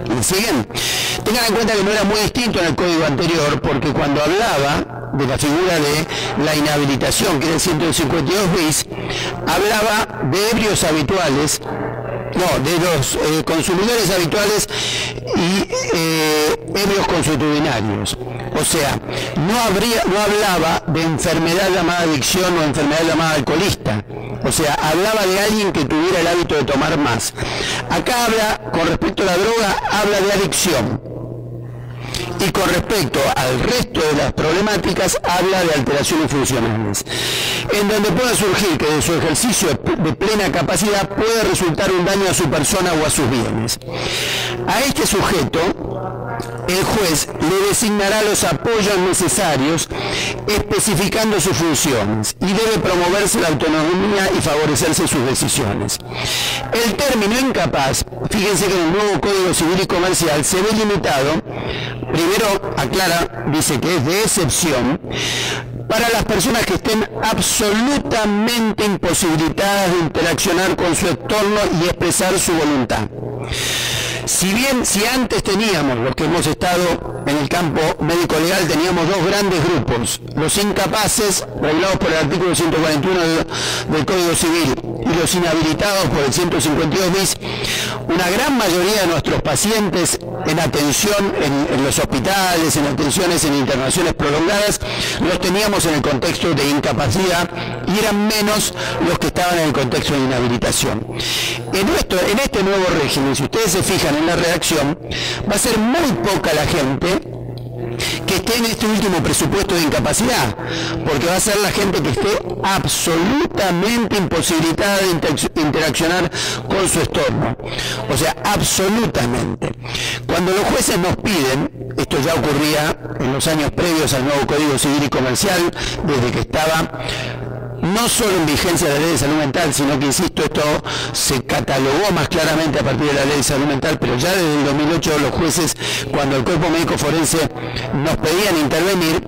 ¿Me siguen? Tengan en cuenta que no era muy distinto en el código anterior, porque cuando hablaba de la figura de la inhabilitación, que era el 152 bis, hablaba de ebrios habituales, no, de los consumidores habituales y ebrios consuetudinarios. O sea, no hablaba de enfermedad llamada adicción o enfermedad llamada alcoholista. O sea, hablaba de alguien que tuviera el hábito de tomar más. Acá habla, con respecto a la droga, habla de adicción. Y con respecto al resto de las problemáticas, habla de alteraciones funcionales, en donde puede surgir que de su ejercicio de plena capacidad puede resultar un daño a su persona o a sus bienes. A este sujeto, el juez le designará los apoyos necesarios, especificando sus funciones, y debe promoverse la autonomía y favorecerse sus decisiones. El término incapaz, fíjense que en el nuevo Código Civil y Comercial se ve limitado, primero aclara, dice que es de excepción, para las personas que estén absolutamente imposibilitadas de interaccionar con su entorno y expresar su voluntad. Si antes teníamos, los que hemos estado en el campo médico-legal, teníamos dos grandes grupos, los incapaces, regulados por el artículo 141 del Código Civil, y los inhabilitados por el 152 bis, una gran mayoría de nuestros pacientes en atención en los hospitales, en atenciones en internaciones prolongadas, los teníamos en el contexto de incapacidad y eran menos los que estaban en el contexto de inhabilitación. En este nuevo régimen, si ustedes se fijan en la redacción, va a ser muy poca la gente que esté en este último presupuesto de incapacidad, porque va a ser la gente que esté absolutamente imposibilitada de interaccionar con su entorno. O sea, absolutamente. Cuando los jueces nos piden, esto ya ocurría en los años previos al nuevo Código Civil y Comercial, desde que estaba no solo en vigencia de la ley de salud mental, sino que, insisto, esto se catalogó más claramente a partir de la ley de salud mental, pero ya desde el 2008 los jueces, cuando el cuerpo médico forense nos pedían intervenir,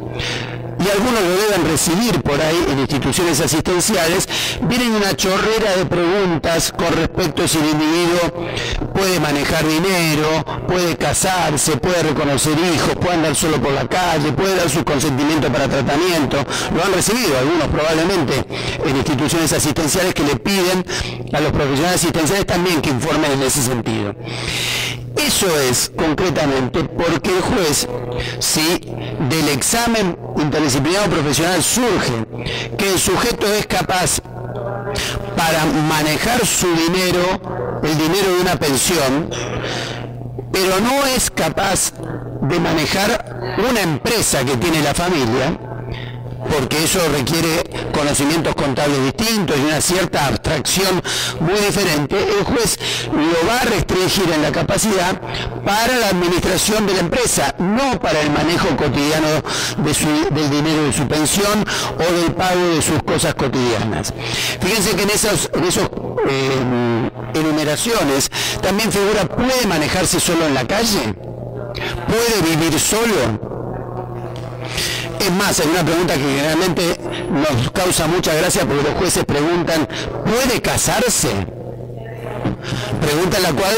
y algunos lo deben recibir por ahí en instituciones asistenciales, vienen una chorrera de preguntas con respecto a si el individuo puede manejar dinero, puede casarse, puede reconocer hijos, puede andar solo por la calle, puede dar su consentimiento para tratamiento. Lo han recibido algunos probablemente en instituciones asistenciales que le piden a los profesionales asistenciales también que informen en ese sentido. Eso es concretamente porque el juez, si del examen interdisciplinario profesional surge que el sujeto es capaz para manejar su dinero, el dinero de una pensión, pero no es capaz de manejar una empresa que tiene la familia, porque eso requiere conocimientos contables distintos y una cierta abstracción muy diferente, el juez lo va a restringir en la capacidad para la administración de la empresa, no para el manejo cotidiano del dinero de su pensión o del pago de sus cosas cotidianas. Fíjense que en esas enumeraciones también figura, ¿puede manejarse solo en la calle? ¿Puede vivir solo? Es más, hay una pregunta que generalmente nos causa mucha gracia porque los jueces preguntan, ¿puede casarse? Pregunta en la cual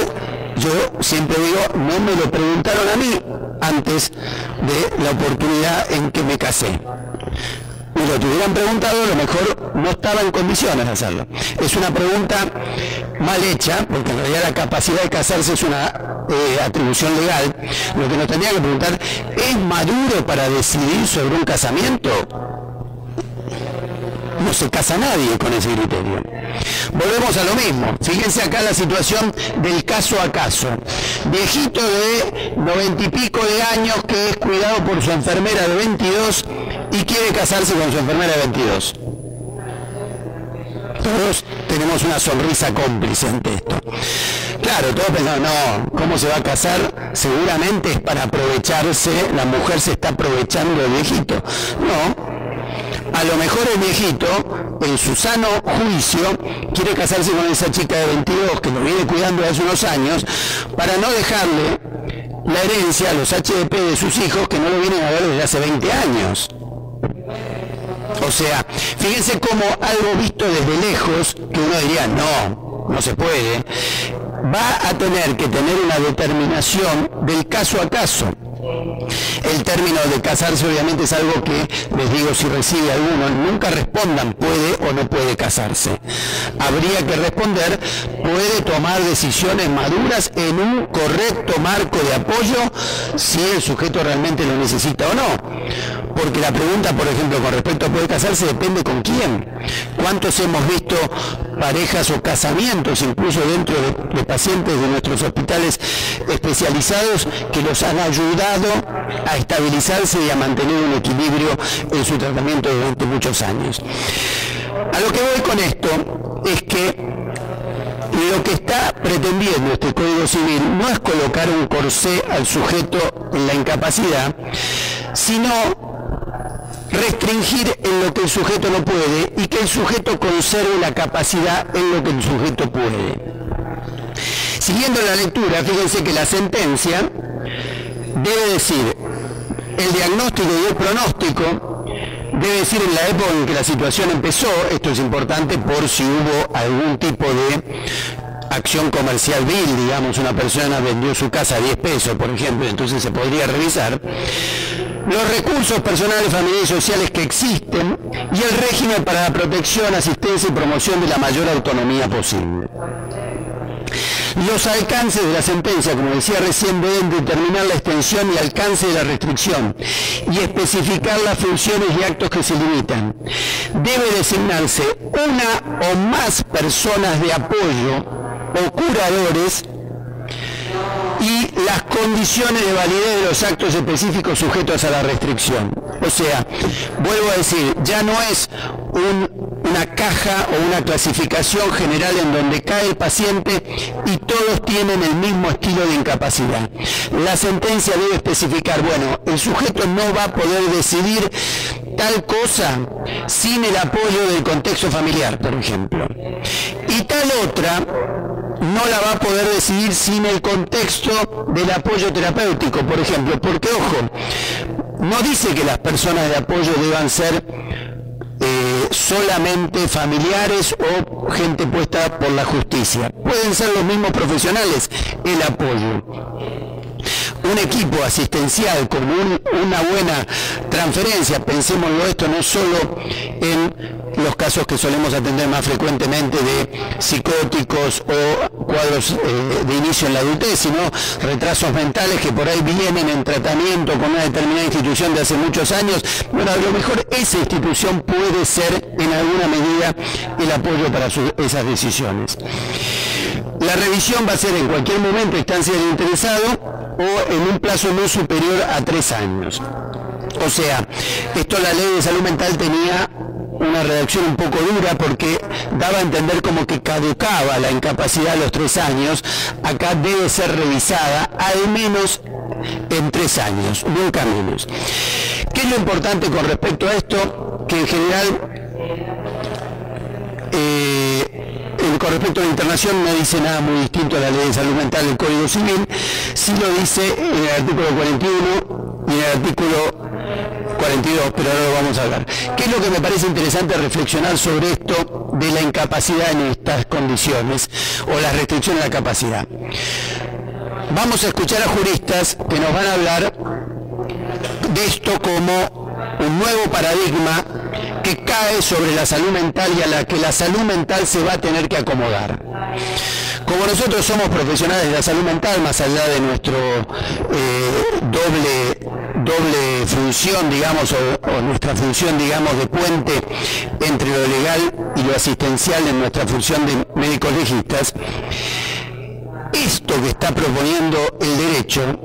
yo siempre digo, no me lo preguntaron a mí antes de la oportunidad en que me casé. Y lo que hubieran preguntado, a lo mejor no estaba en condiciones de hacerlo. Es una pregunta mal hecha, porque en realidad la capacidad de casarse es una atribución legal. Lo que nos tendría que preguntar, ¿es maduro para decidir sobre un casamiento? No se casa nadie con ese criterio. Volvemos a lo mismo. Fíjense acá la situación del caso a caso. Viejito de 90 y pico de años que es cuidado por su enfermera de 22 y quiere casarse con su enfermera de 22. Todos tenemos una sonrisa cómplice ante esto. Claro, todos pensamos, no, ¿cómo se va a casar? Seguramente es para aprovecharse, la mujer se está aprovechando del viejito. No. A lo mejor el viejito, en su sano juicio, quiere casarse con esa chica de 22 que lo viene cuidando hace unos años para no dejarle la herencia a los HDP de sus hijos que no lo vienen a ver desde hace 20 años. O sea, fíjense cómo algo visto desde lejos, que uno diría, no se puede, va a tener que tener una determinación del caso a caso. El término de casarse obviamente es algo que, les digo, si recibe alguno, nunca respondan puede o no puede casarse. Habría que responder, puede tomar decisiones maduras en un correcto marco de apoyo si el sujeto realmente lo necesita o no. Porque la pregunta, por ejemplo, con respecto a poder casarse, depende con quién. ¿Cuántos hemos visto parejas o casamientos, incluso dentro de pacientes de nuestros hospitales especializados, que los han ayudado a estabilizarse y a mantener un equilibrio en su tratamiento durante muchos años? A lo que voy con esto es que lo que está pretendiendo este Código Civil no es colocar un corsé al sujeto en la incapacidad, sino restringir en lo que el sujeto no puede y que el sujeto conserve la capacidad en lo que el sujeto puede. Siguiendo la lectura, fíjense que la sentencia debe decir el diagnóstico y el pronóstico, debe decir en la época en que la situación empezó, esto es importante por si hubo algún tipo de acción comercial vil, digamos, una persona vendió su casa a 10 pesos, por ejemplo, entonces se podría revisar los recursos personales, familiares y sociales que existen y el régimen para la protección, asistencia y promoción de la mayor autonomía posible. Los alcances de la sentencia, como decía recién, deben determinar la extensión y alcance de la restricción y especificar las funciones y actos que se limitan. Debe designarse una o más personas de apoyo o curadores y las condiciones de validez de los actos específicos sujetos a la restricción. O sea, vuelvo a decir, ya no es una caja o una clasificación general en donde cae el paciente y todos tienen el mismo estilo de incapacidad. La sentencia debe especificar, bueno, el sujeto no va a poder decidir tal cosa sin el apoyo del contexto familiar, por ejemplo. Y tal otra no la va a poder decidir sin el contexto del apoyo terapéutico, por ejemplo, porque, ojo, no dice que las personas de apoyo deban ser solamente familiares o gente puesta por la justicia. Pueden ser los mismos profesionales el apoyo. Un equipo asistencial con una buena transferencia, pensémoslo esto no solo en los casos que solemos atender más frecuentemente de psicóticos o cuadros de inicio en la adultez, sino retrasos mentales que por ahí vienen en tratamiento con una determinada institución de hace muchos años. Bueno, a lo mejor esa institución puede ser en alguna medida el apoyo para esas decisiones. La revisión va a ser en cualquier momento, instancia del interesado, o en un plazo no superior a 3 años. O sea, esto la ley de salud mental tenía una redacción un poco dura porque daba a entender como que caducaba la incapacidad a los 3 años. Acá debe ser revisada al menos en 3 años, nunca menos. ¿Qué es lo importante con respecto a esto? Que en general con respecto a la internación no dice nada muy distinto a la ley de salud mental del Código Civil, sí lo dice en el artículo 41 y en el artículo 42, pero ahora lo vamos a hablar. ¿Qué es lo que me parece interesante reflexionar sobre esto de la incapacidad en estas condiciones o la restricción de la capacidad? Vamos a escuchar a juristas que nos van a hablar de esto como un nuevo paradigma que cae sobre la salud mental y a la que la salud mental se va a tener que acomodar. Como nosotros somos profesionales de la salud mental, más allá de nuestro doble función, digamos, o nuestra función, digamos, de puente entre lo legal y lo asistencial en nuestra función de médicos legistas, esto que está proponiendo el derecho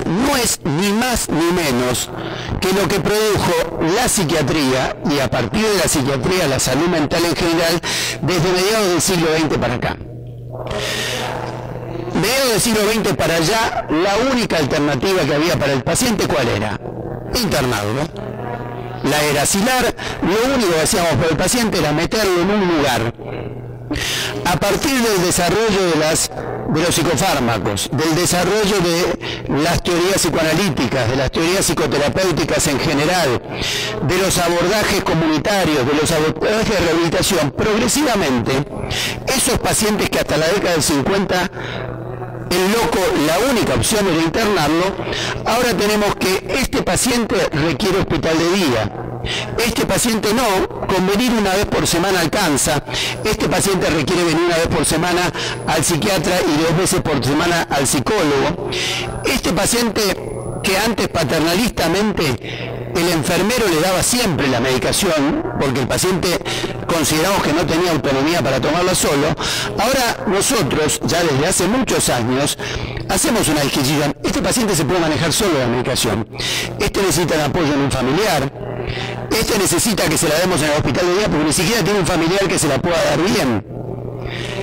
no es ni más ni menos que lo que produjo la psiquiatría, y a partir de la psiquiatría la salud mental en general, desde mediados del siglo XX para acá. Mediados del siglo XX para allá, la única alternativa que había para el paciente, ¿cuál era? Internarlo. La era asilar, lo único que hacíamos por el paciente era meterlo en un lugar. A partir del desarrollo de los psicofármacos, del desarrollo de las teorías psicoanalíticas, de las teorías psicoterapéuticas en general, de los abordajes comunitarios, de los abordajes de rehabilitación, progresivamente, esos pacientes que hasta la década del 50 el loco, la única opción era internarlo, ahora tenemos que este paciente requiere hospital de día. Este paciente no, con venir una vez por semana alcanza. Este paciente requiere venir una vez por semana al psiquiatra y 2 veces por semana al psicólogo. Este paciente que antes paternalistamente el enfermero le daba siempre la medicación, porque el paciente consideramos que no tenía autonomía para tomarla solo, ahora nosotros, ya desde hace muchos años, hacemos una disquisición. Este paciente se puede manejar solo la medicación. Este necesita el apoyo en un familiar. Este necesita que se la demos en el hospital de día porque ni siquiera tiene un familiar que se la pueda dar bien.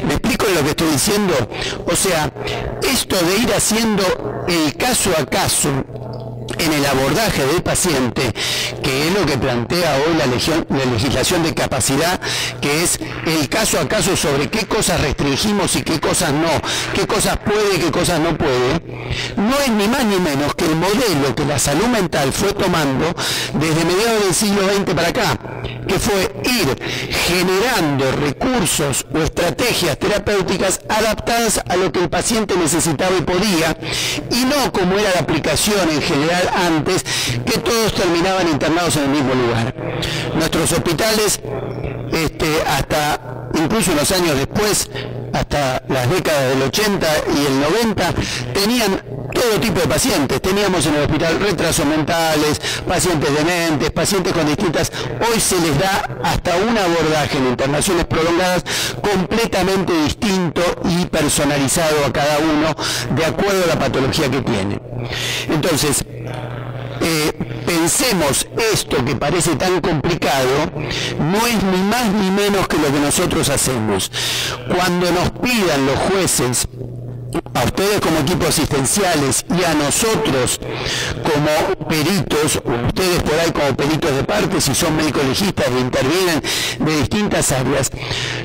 ¿Me explico lo que estoy diciendo? O sea, esto de ir haciendo el caso a caso en el abordaje del paciente, que es lo que plantea hoy la legislación de capacidad, que es el caso a caso sobre qué cosas restringimos y qué cosas no, qué cosas puede y qué cosas no puede, no es ni más ni menos que el modelo que la salud mental fue tomando desde mediados del siglo XX para acá, que fue ir generando recursos o estrategias terapéuticas adaptadas a lo que el paciente necesitaba y podía, y no como era la aplicación en general antes, que todos terminaban internados en el mismo lugar. Nuestros hospitales, hasta incluso unos años después, hasta las décadas del 80 y el 90, tenían todo todo tipo de pacientes. Teníamos en el hospital retrasos mentales, pacientes dementes, pacientes con distintas... Hoy se les da hasta un abordaje en internaciones prolongadas completamente distinto y personalizado a cada uno de acuerdo a la patología que tiene. Entonces, pensemos esto que parece tan complicado, no es ni más ni menos que lo que nosotros hacemos. Cuando nos pidan los jueces, a ustedes como equipos asistenciales y a nosotros como peritos, o ustedes por ahí como peritos de parte, si son médicos legistas que intervienen de distintas áreas,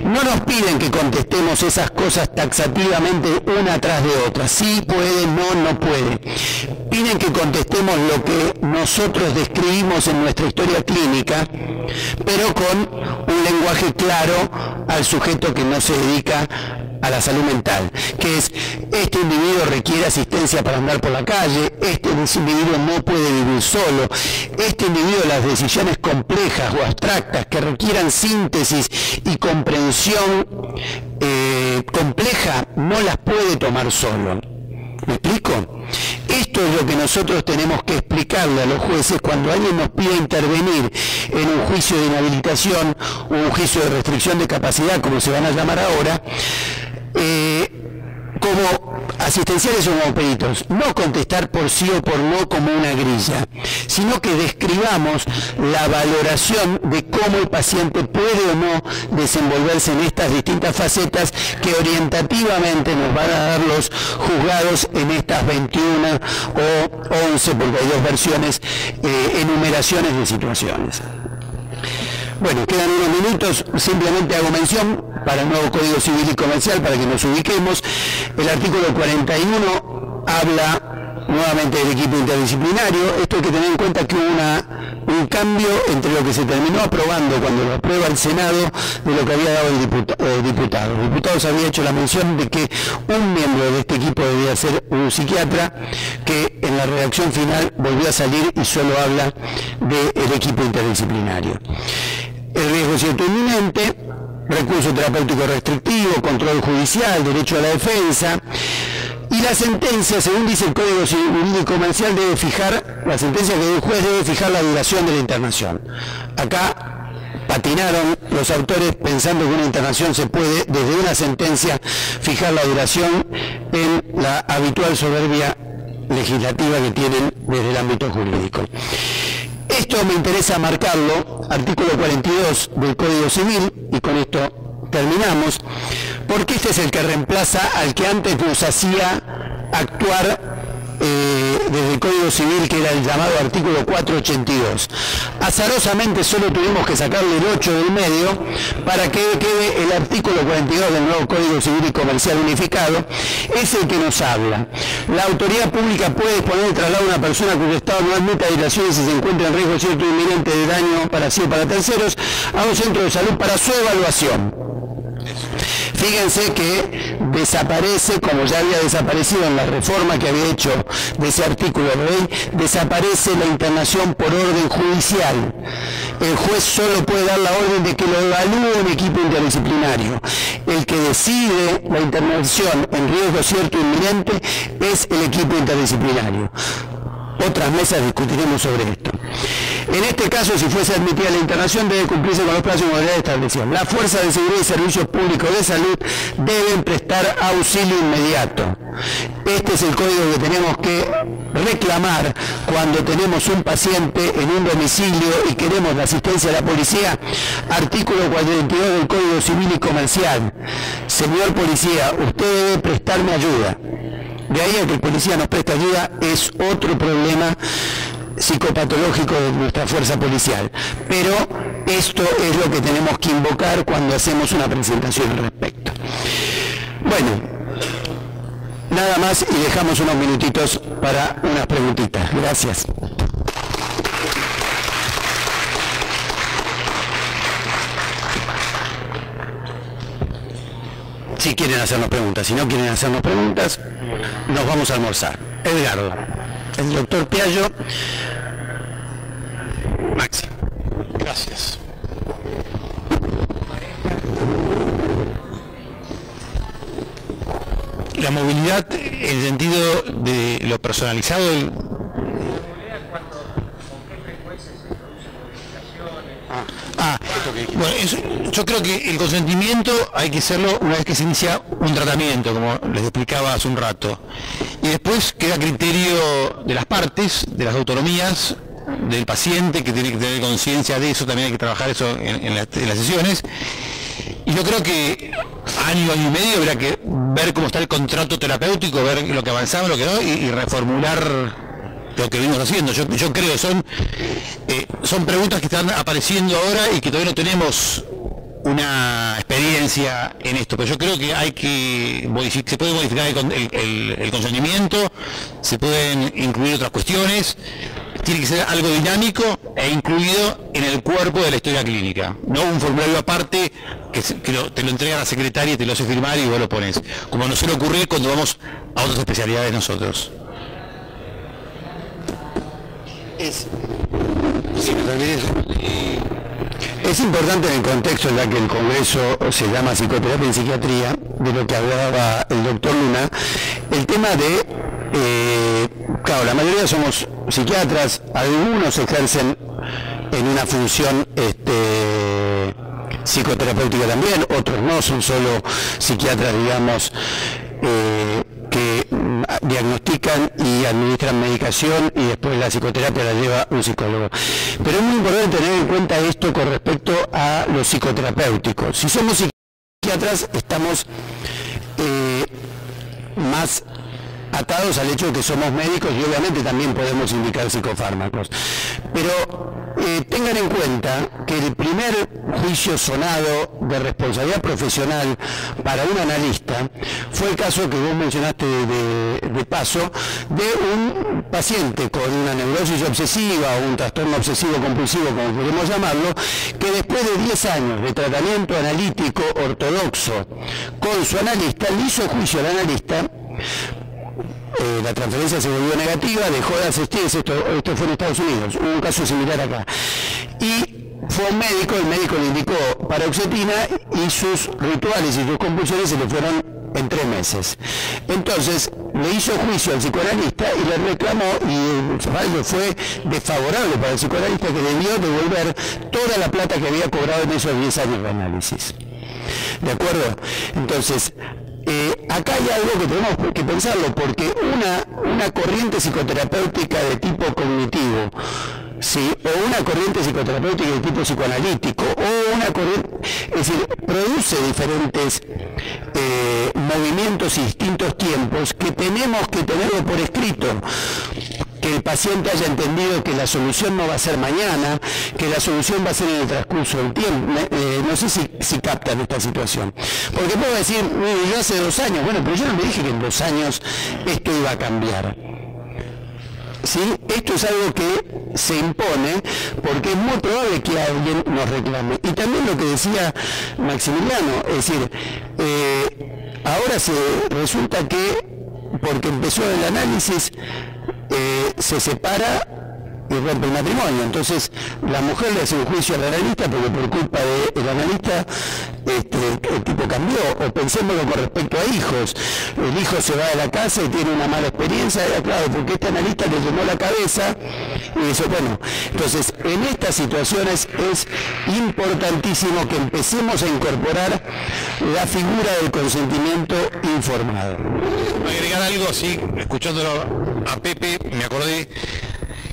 no nos piden que contestemos esas cosas taxativamente una tras de otra. Sí puede, no puede. Piden que contestemos lo que nosotros describimos en nuestra historia clínica, pero con un lenguaje claro al sujeto que no se dedica a la salud mental, que es: este individuo requiere asistencia para andar por la calle, este individuo no puede vivir solo, este individuo las decisiones complejas o abstractas que requieran síntesis y comprensión compleja no las puede tomar solo. ¿Me explico? Esto es lo que nosotros tenemos que explicarle a los jueces cuando alguien nos pide intervenir en un juicio de inhabilitación o un juicio de restricción de capacidad, como se van a llamar ahora, como asistenciales o como peritos. No contestar por sí o por no como una grilla, sino que describamos la valoración de cómo el paciente puede o no desenvolverse en estas distintas facetas que orientativamente nos van a dar los juzgados en estas 21 o 11, porque hay dos versiones, enumeraciones de situaciones. Bueno, quedan unos minutos, simplemente hago mención para el nuevo Código Civil y Comercial para que nos ubiquemos. El artículo 41 habla nuevamente del equipo interdisciplinario. Esto hay que tener en cuenta que hubo un cambio entre lo que se terminó aprobando cuando lo aprueba el Senado de lo que había dado el diputado. Los diputados habían hecho la mención de que un miembro de este equipo debía ser un psiquiatra, que en la redacción final volvió a salir y solo habla del equipo interdisciplinario. El riesgo cierto inminente, recurso terapéutico restrictivo, control judicial, derecho a la defensa, y la sentencia, según dice el Código Civil y Comercial, debe fijar, la sentencia que el juez debe fijar la duración de la internación. Acá patinaron los autores pensando que una internación se puede, desde una sentencia, fijar la duración en la habitual soberbia legislativa que tienen desde el ámbito jurídico. Esto me interesa marcarlo, artículo 42 del Código Civil, y con esto terminamos, porque este es el que reemplaza al que antes nos hacía actuar desde el Código Civil, que era el llamado artículo 482. Azarosamente solo tuvimos que sacarle el 8 del medio para que quede el artículo 42 del nuevo Código Civil y Comercial unificado. Es el que nos habla. La autoridad pública puede disponer el traslado de una persona cuyo estado no admita dilaciones y se encuentra en riesgo cierto inminente de daño para sí o para terceros a un centro de salud para su evaluación. Fíjense que desaparece, como ya había desaparecido en la reforma que había hecho de ese artículo de ley, desaparece la internación por orden judicial. El juez solo puede dar la orden de que lo evalúe un equipo interdisciplinario. El que decide la internación en riesgo cierto inminente es el equipo interdisciplinario. Otras mesas discutiremos sobre esto. En este caso, si fuese admitida la internación, debe cumplirse con los plazos y modalidades establecidos. Las fuerzas de seguridad y servicios públicos de salud deben prestar auxilio inmediato. Este es el código que tenemos que reclamar cuando tenemos un paciente en un domicilio y queremos la asistencia de la policía. Artículo 42 del Código Civil y Comercial. Señor policía, usted debe prestarme ayuda. De ahí a que el policía nos preste ayuda es otro problema psicopatológico de nuestra fuerza policial. Pero esto es lo que tenemos que invocar cuando hacemos una presentación al respecto. Bueno, nada más y dejamos unos minutitos para unas preguntitas. Gracias. Si quieren hacernos preguntas, si no quieren hacernos preguntas, nos vamos a almorzar. Edgardo, el doctor Piaggio. Maxi. Gracias. la movilidad en el sentido de lo personalizado. Bueno, yo creo que el consentimiento hay que hacerlo una vez que se inicia un tratamiento, como les explicaba hace un rato, y después queda a criterio de las partes, de las autonomías, del paciente, que tiene que tener conciencia de eso, también hay que trabajar eso en las sesiones. Y yo creo que año y medio habrá que ver cómo está el contrato terapéutico, ver lo que avanzamos, lo que no, y reformular lo que venimos haciendo. Yo creo que son preguntas que están apareciendo ahora y que todavía no tenemos una experiencia en esto, pero yo creo que se puede modificar el consentimiento, se pueden incluir otras cuestiones, tiene que ser algo dinámico e incluido en el cuerpo de la historia clínica, no un formulario aparte que te lo entrega la secretaria y te lo hace firmar y vos lo pones, como nos suele ocurrir cuando vamos a otras especialidades nosotros. Es importante en el contexto en el que el Congreso se llama Psicoterapia en Psiquiatría, de lo que hablaba el doctor Luna, el tema de, claro, la mayoría somos psiquiatras, algunos ejercen en una función psicoterapéutica también, otros no, son solo psiquiatras, digamos, que diagnostican y administran medicación y después la psicoterapia la lleva un psicólogo. Pero es muy importante tener en cuenta esto con respecto a lo psicoterapéutico. Si somos psiquiatras estamos más atados al hecho de que somos médicos y obviamente también podemos indicar psicofármacos. Pero tengan en cuenta que el primer juicio sonado de responsabilidad profesional para un analista fue el caso que vos mencionaste de paso, de un paciente con una neurosis obsesiva o un trastorno obsesivo compulsivo, como queremos llamarlo, que después de 10 años de tratamiento analítico ortodoxo con su analista, le hizo juicio al analista. La transferencia se volvió negativa, dejó de asistir, esto fue en Estados Unidos, hubo un caso similar acá. Y fue un médico, el médico le indicó paroxetina y sus rituales y sus compulsiones se le fueron en 3 meses. Entonces, le hizo juicio al psicoanalista y le reclamó, y el fallo fue desfavorable para el psicoanalista, que debió devolver toda la plata que había cobrado en esos 10 años de análisis. ¿De acuerdo? Entonces, acá hay algo que tenemos que pensarlo, porque una corriente psicoterapéutica de tipo cognitivo, ¿sí?, o una corriente psicoterapéutica de tipo psicoanalítico, o una corriente, es decir, produce diferentes movimientos y distintos tiempos que tenemos que tenerlo por escrito. Que el paciente haya entendido que la solución no va a ser mañana, que la solución va a ser en el transcurso del tiempo. No sé si captan esta situación. Porque puedo decir, yo hace 2 años, bueno, pero yo no le dije que en 2 años esto iba a cambiar. ¿Sí? Esto es algo que se impone porque es muy probable que alguien nos reclame. Y también lo que decía Maximiliano, es decir, ahora resulta que, porque empezó el análisis, se separa y rompe el matrimonio. Entonces la mujer le hace un juicio al analista porque por culpa del analista el tipo cambió. O pensémoslo con respecto a hijos, el hijo se va de la casa y tiene una mala experiencia, claro, porque este analista le llenó la cabeza y eso, bueno. Entonces en estas situaciones es importantísimo que empecemos a incorporar la figura del consentimiento informado. Agregar algo así, escuchándolo a Pepe, me acordé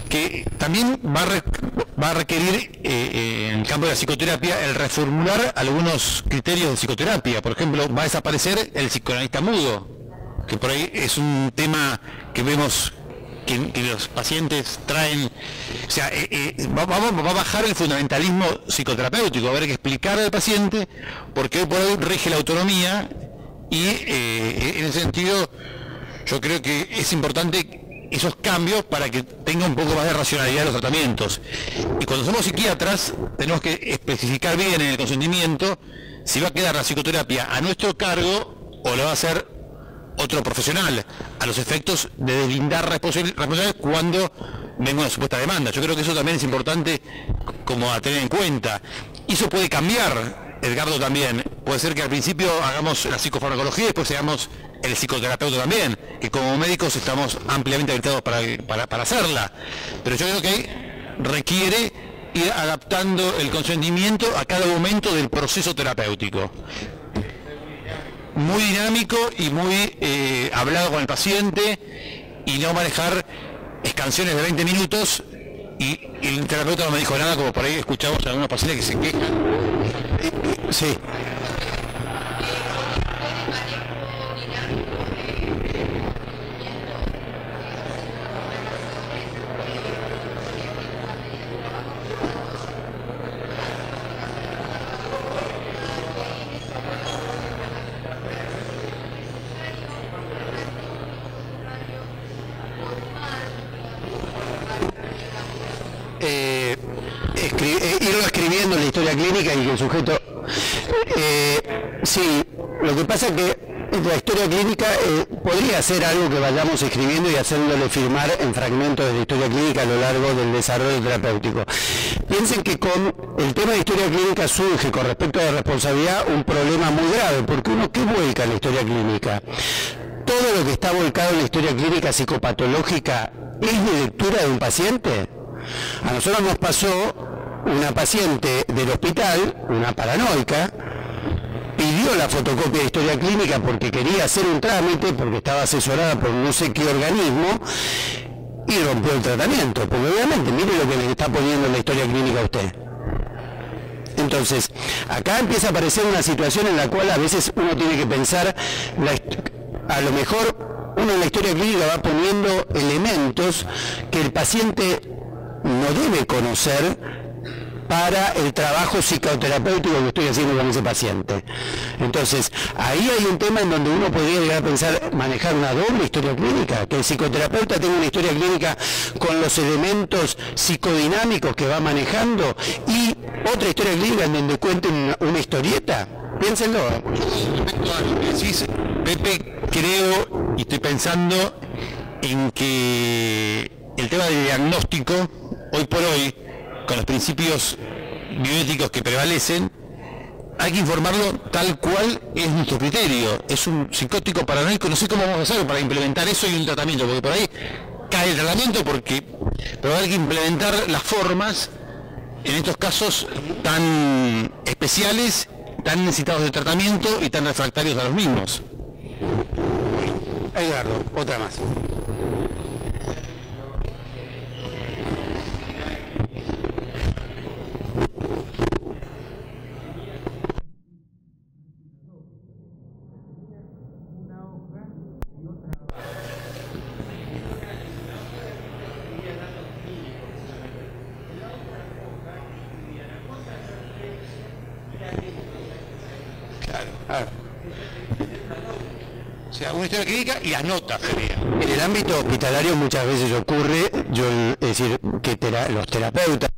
que también va a requerir en el campo de la psicoterapia el reformular algunos criterios de psicoterapia. Por ejemplo, va a desaparecer el psicoanalista mudo, que por ahí es un tema que vemos que los pacientes traen, o sea, va a bajar el fundamentalismo psicoterapéutico, va a haber que explicar al paciente por qué por hoy rige la autonomía y en ese sentido yo creo que es importante esos cambios para que tenga un poco más de racionalidad los tratamientos. Y cuando somos psiquiatras tenemos que especificar bien en el consentimiento si va a quedar la psicoterapia a nuestro cargo o lo va a hacer otro profesional, a los efectos de deslindar responsabilidades cuando venga una supuesta demanda. Yo creo que eso también es importante como a tener en cuenta. Y eso puede cambiar Edgardo también, puede ser que al principio hagamos la psicofarmacología y después hagamos el psicoterapeuta también, que como médicos estamos ampliamente habilitados para hacerla, pero yo creo que requiere ir adaptando el consentimiento a cada momento del proceso terapéutico. Muy dinámico y muy hablado con el paciente y no manejar canciones de 20 minutos y el terapeuta no me dijo nada, como por ahí escuchamos a algunos pacientes que se quejan. Sí. Irlo escribiendo la historia clínica y que el sujeto... sí, lo que pasa es que la historia clínica podría ser algo que vayamos escribiendo y haciéndole firmar en fragmentos de la historia clínica a lo largo del desarrollo terapéutico. Piensen que con el tema de historia clínica surge con respecto a la responsabilidad un problema muy grave, porque uno, ¿qué vuelca en la historia clínica? Todo lo que está volcado en la historia clínica psicopatológica es de lectura de un paciente. A nosotros nos pasó una paciente del hospital, una paranoica, pidió la fotocopia de historia clínica porque quería hacer un trámite, porque estaba asesorada por no sé qué organismo, y rompió el tratamiento, porque obviamente, mire lo que le está poniendo en la historia clínica a usted. Entonces, acá empieza a aparecer una situación en la cual a veces uno tiene que pensar, a lo mejor uno en la historia clínica va poniendo elementos que el paciente no debe conocer para el trabajo psicoterapéutico que estoy haciendo con ese paciente. Entonces, ahí hay un tema en donde uno podría llegar a pensar, manejar una doble historia clínica, que el psicoterapeuta tenga una historia clínica con los elementos psicodinámicos que va manejando y otra historia clínica en donde cuente una historieta. Piénsenlo. Respecto a lo que decís, Pepe, creo y estoy pensando en que el tema del diagnóstico, hoy por hoy, con los principios bioéticos que prevalecen, hay que informarlo tal cual es nuestro criterio. Es un psicótico paranoico, no sé cómo vamos a hacer para implementar eso y un tratamiento, porque por ahí cae el tratamiento, pero hay que implementar las formas en estos casos tan especiales, tan necesitados de tratamiento y tan refractarios a los mismos. Edgardo, otra más. O sea, una historia clínica y las notas sería. En el ámbito hospitalario muchas veces ocurre, es decir, que los terapeutas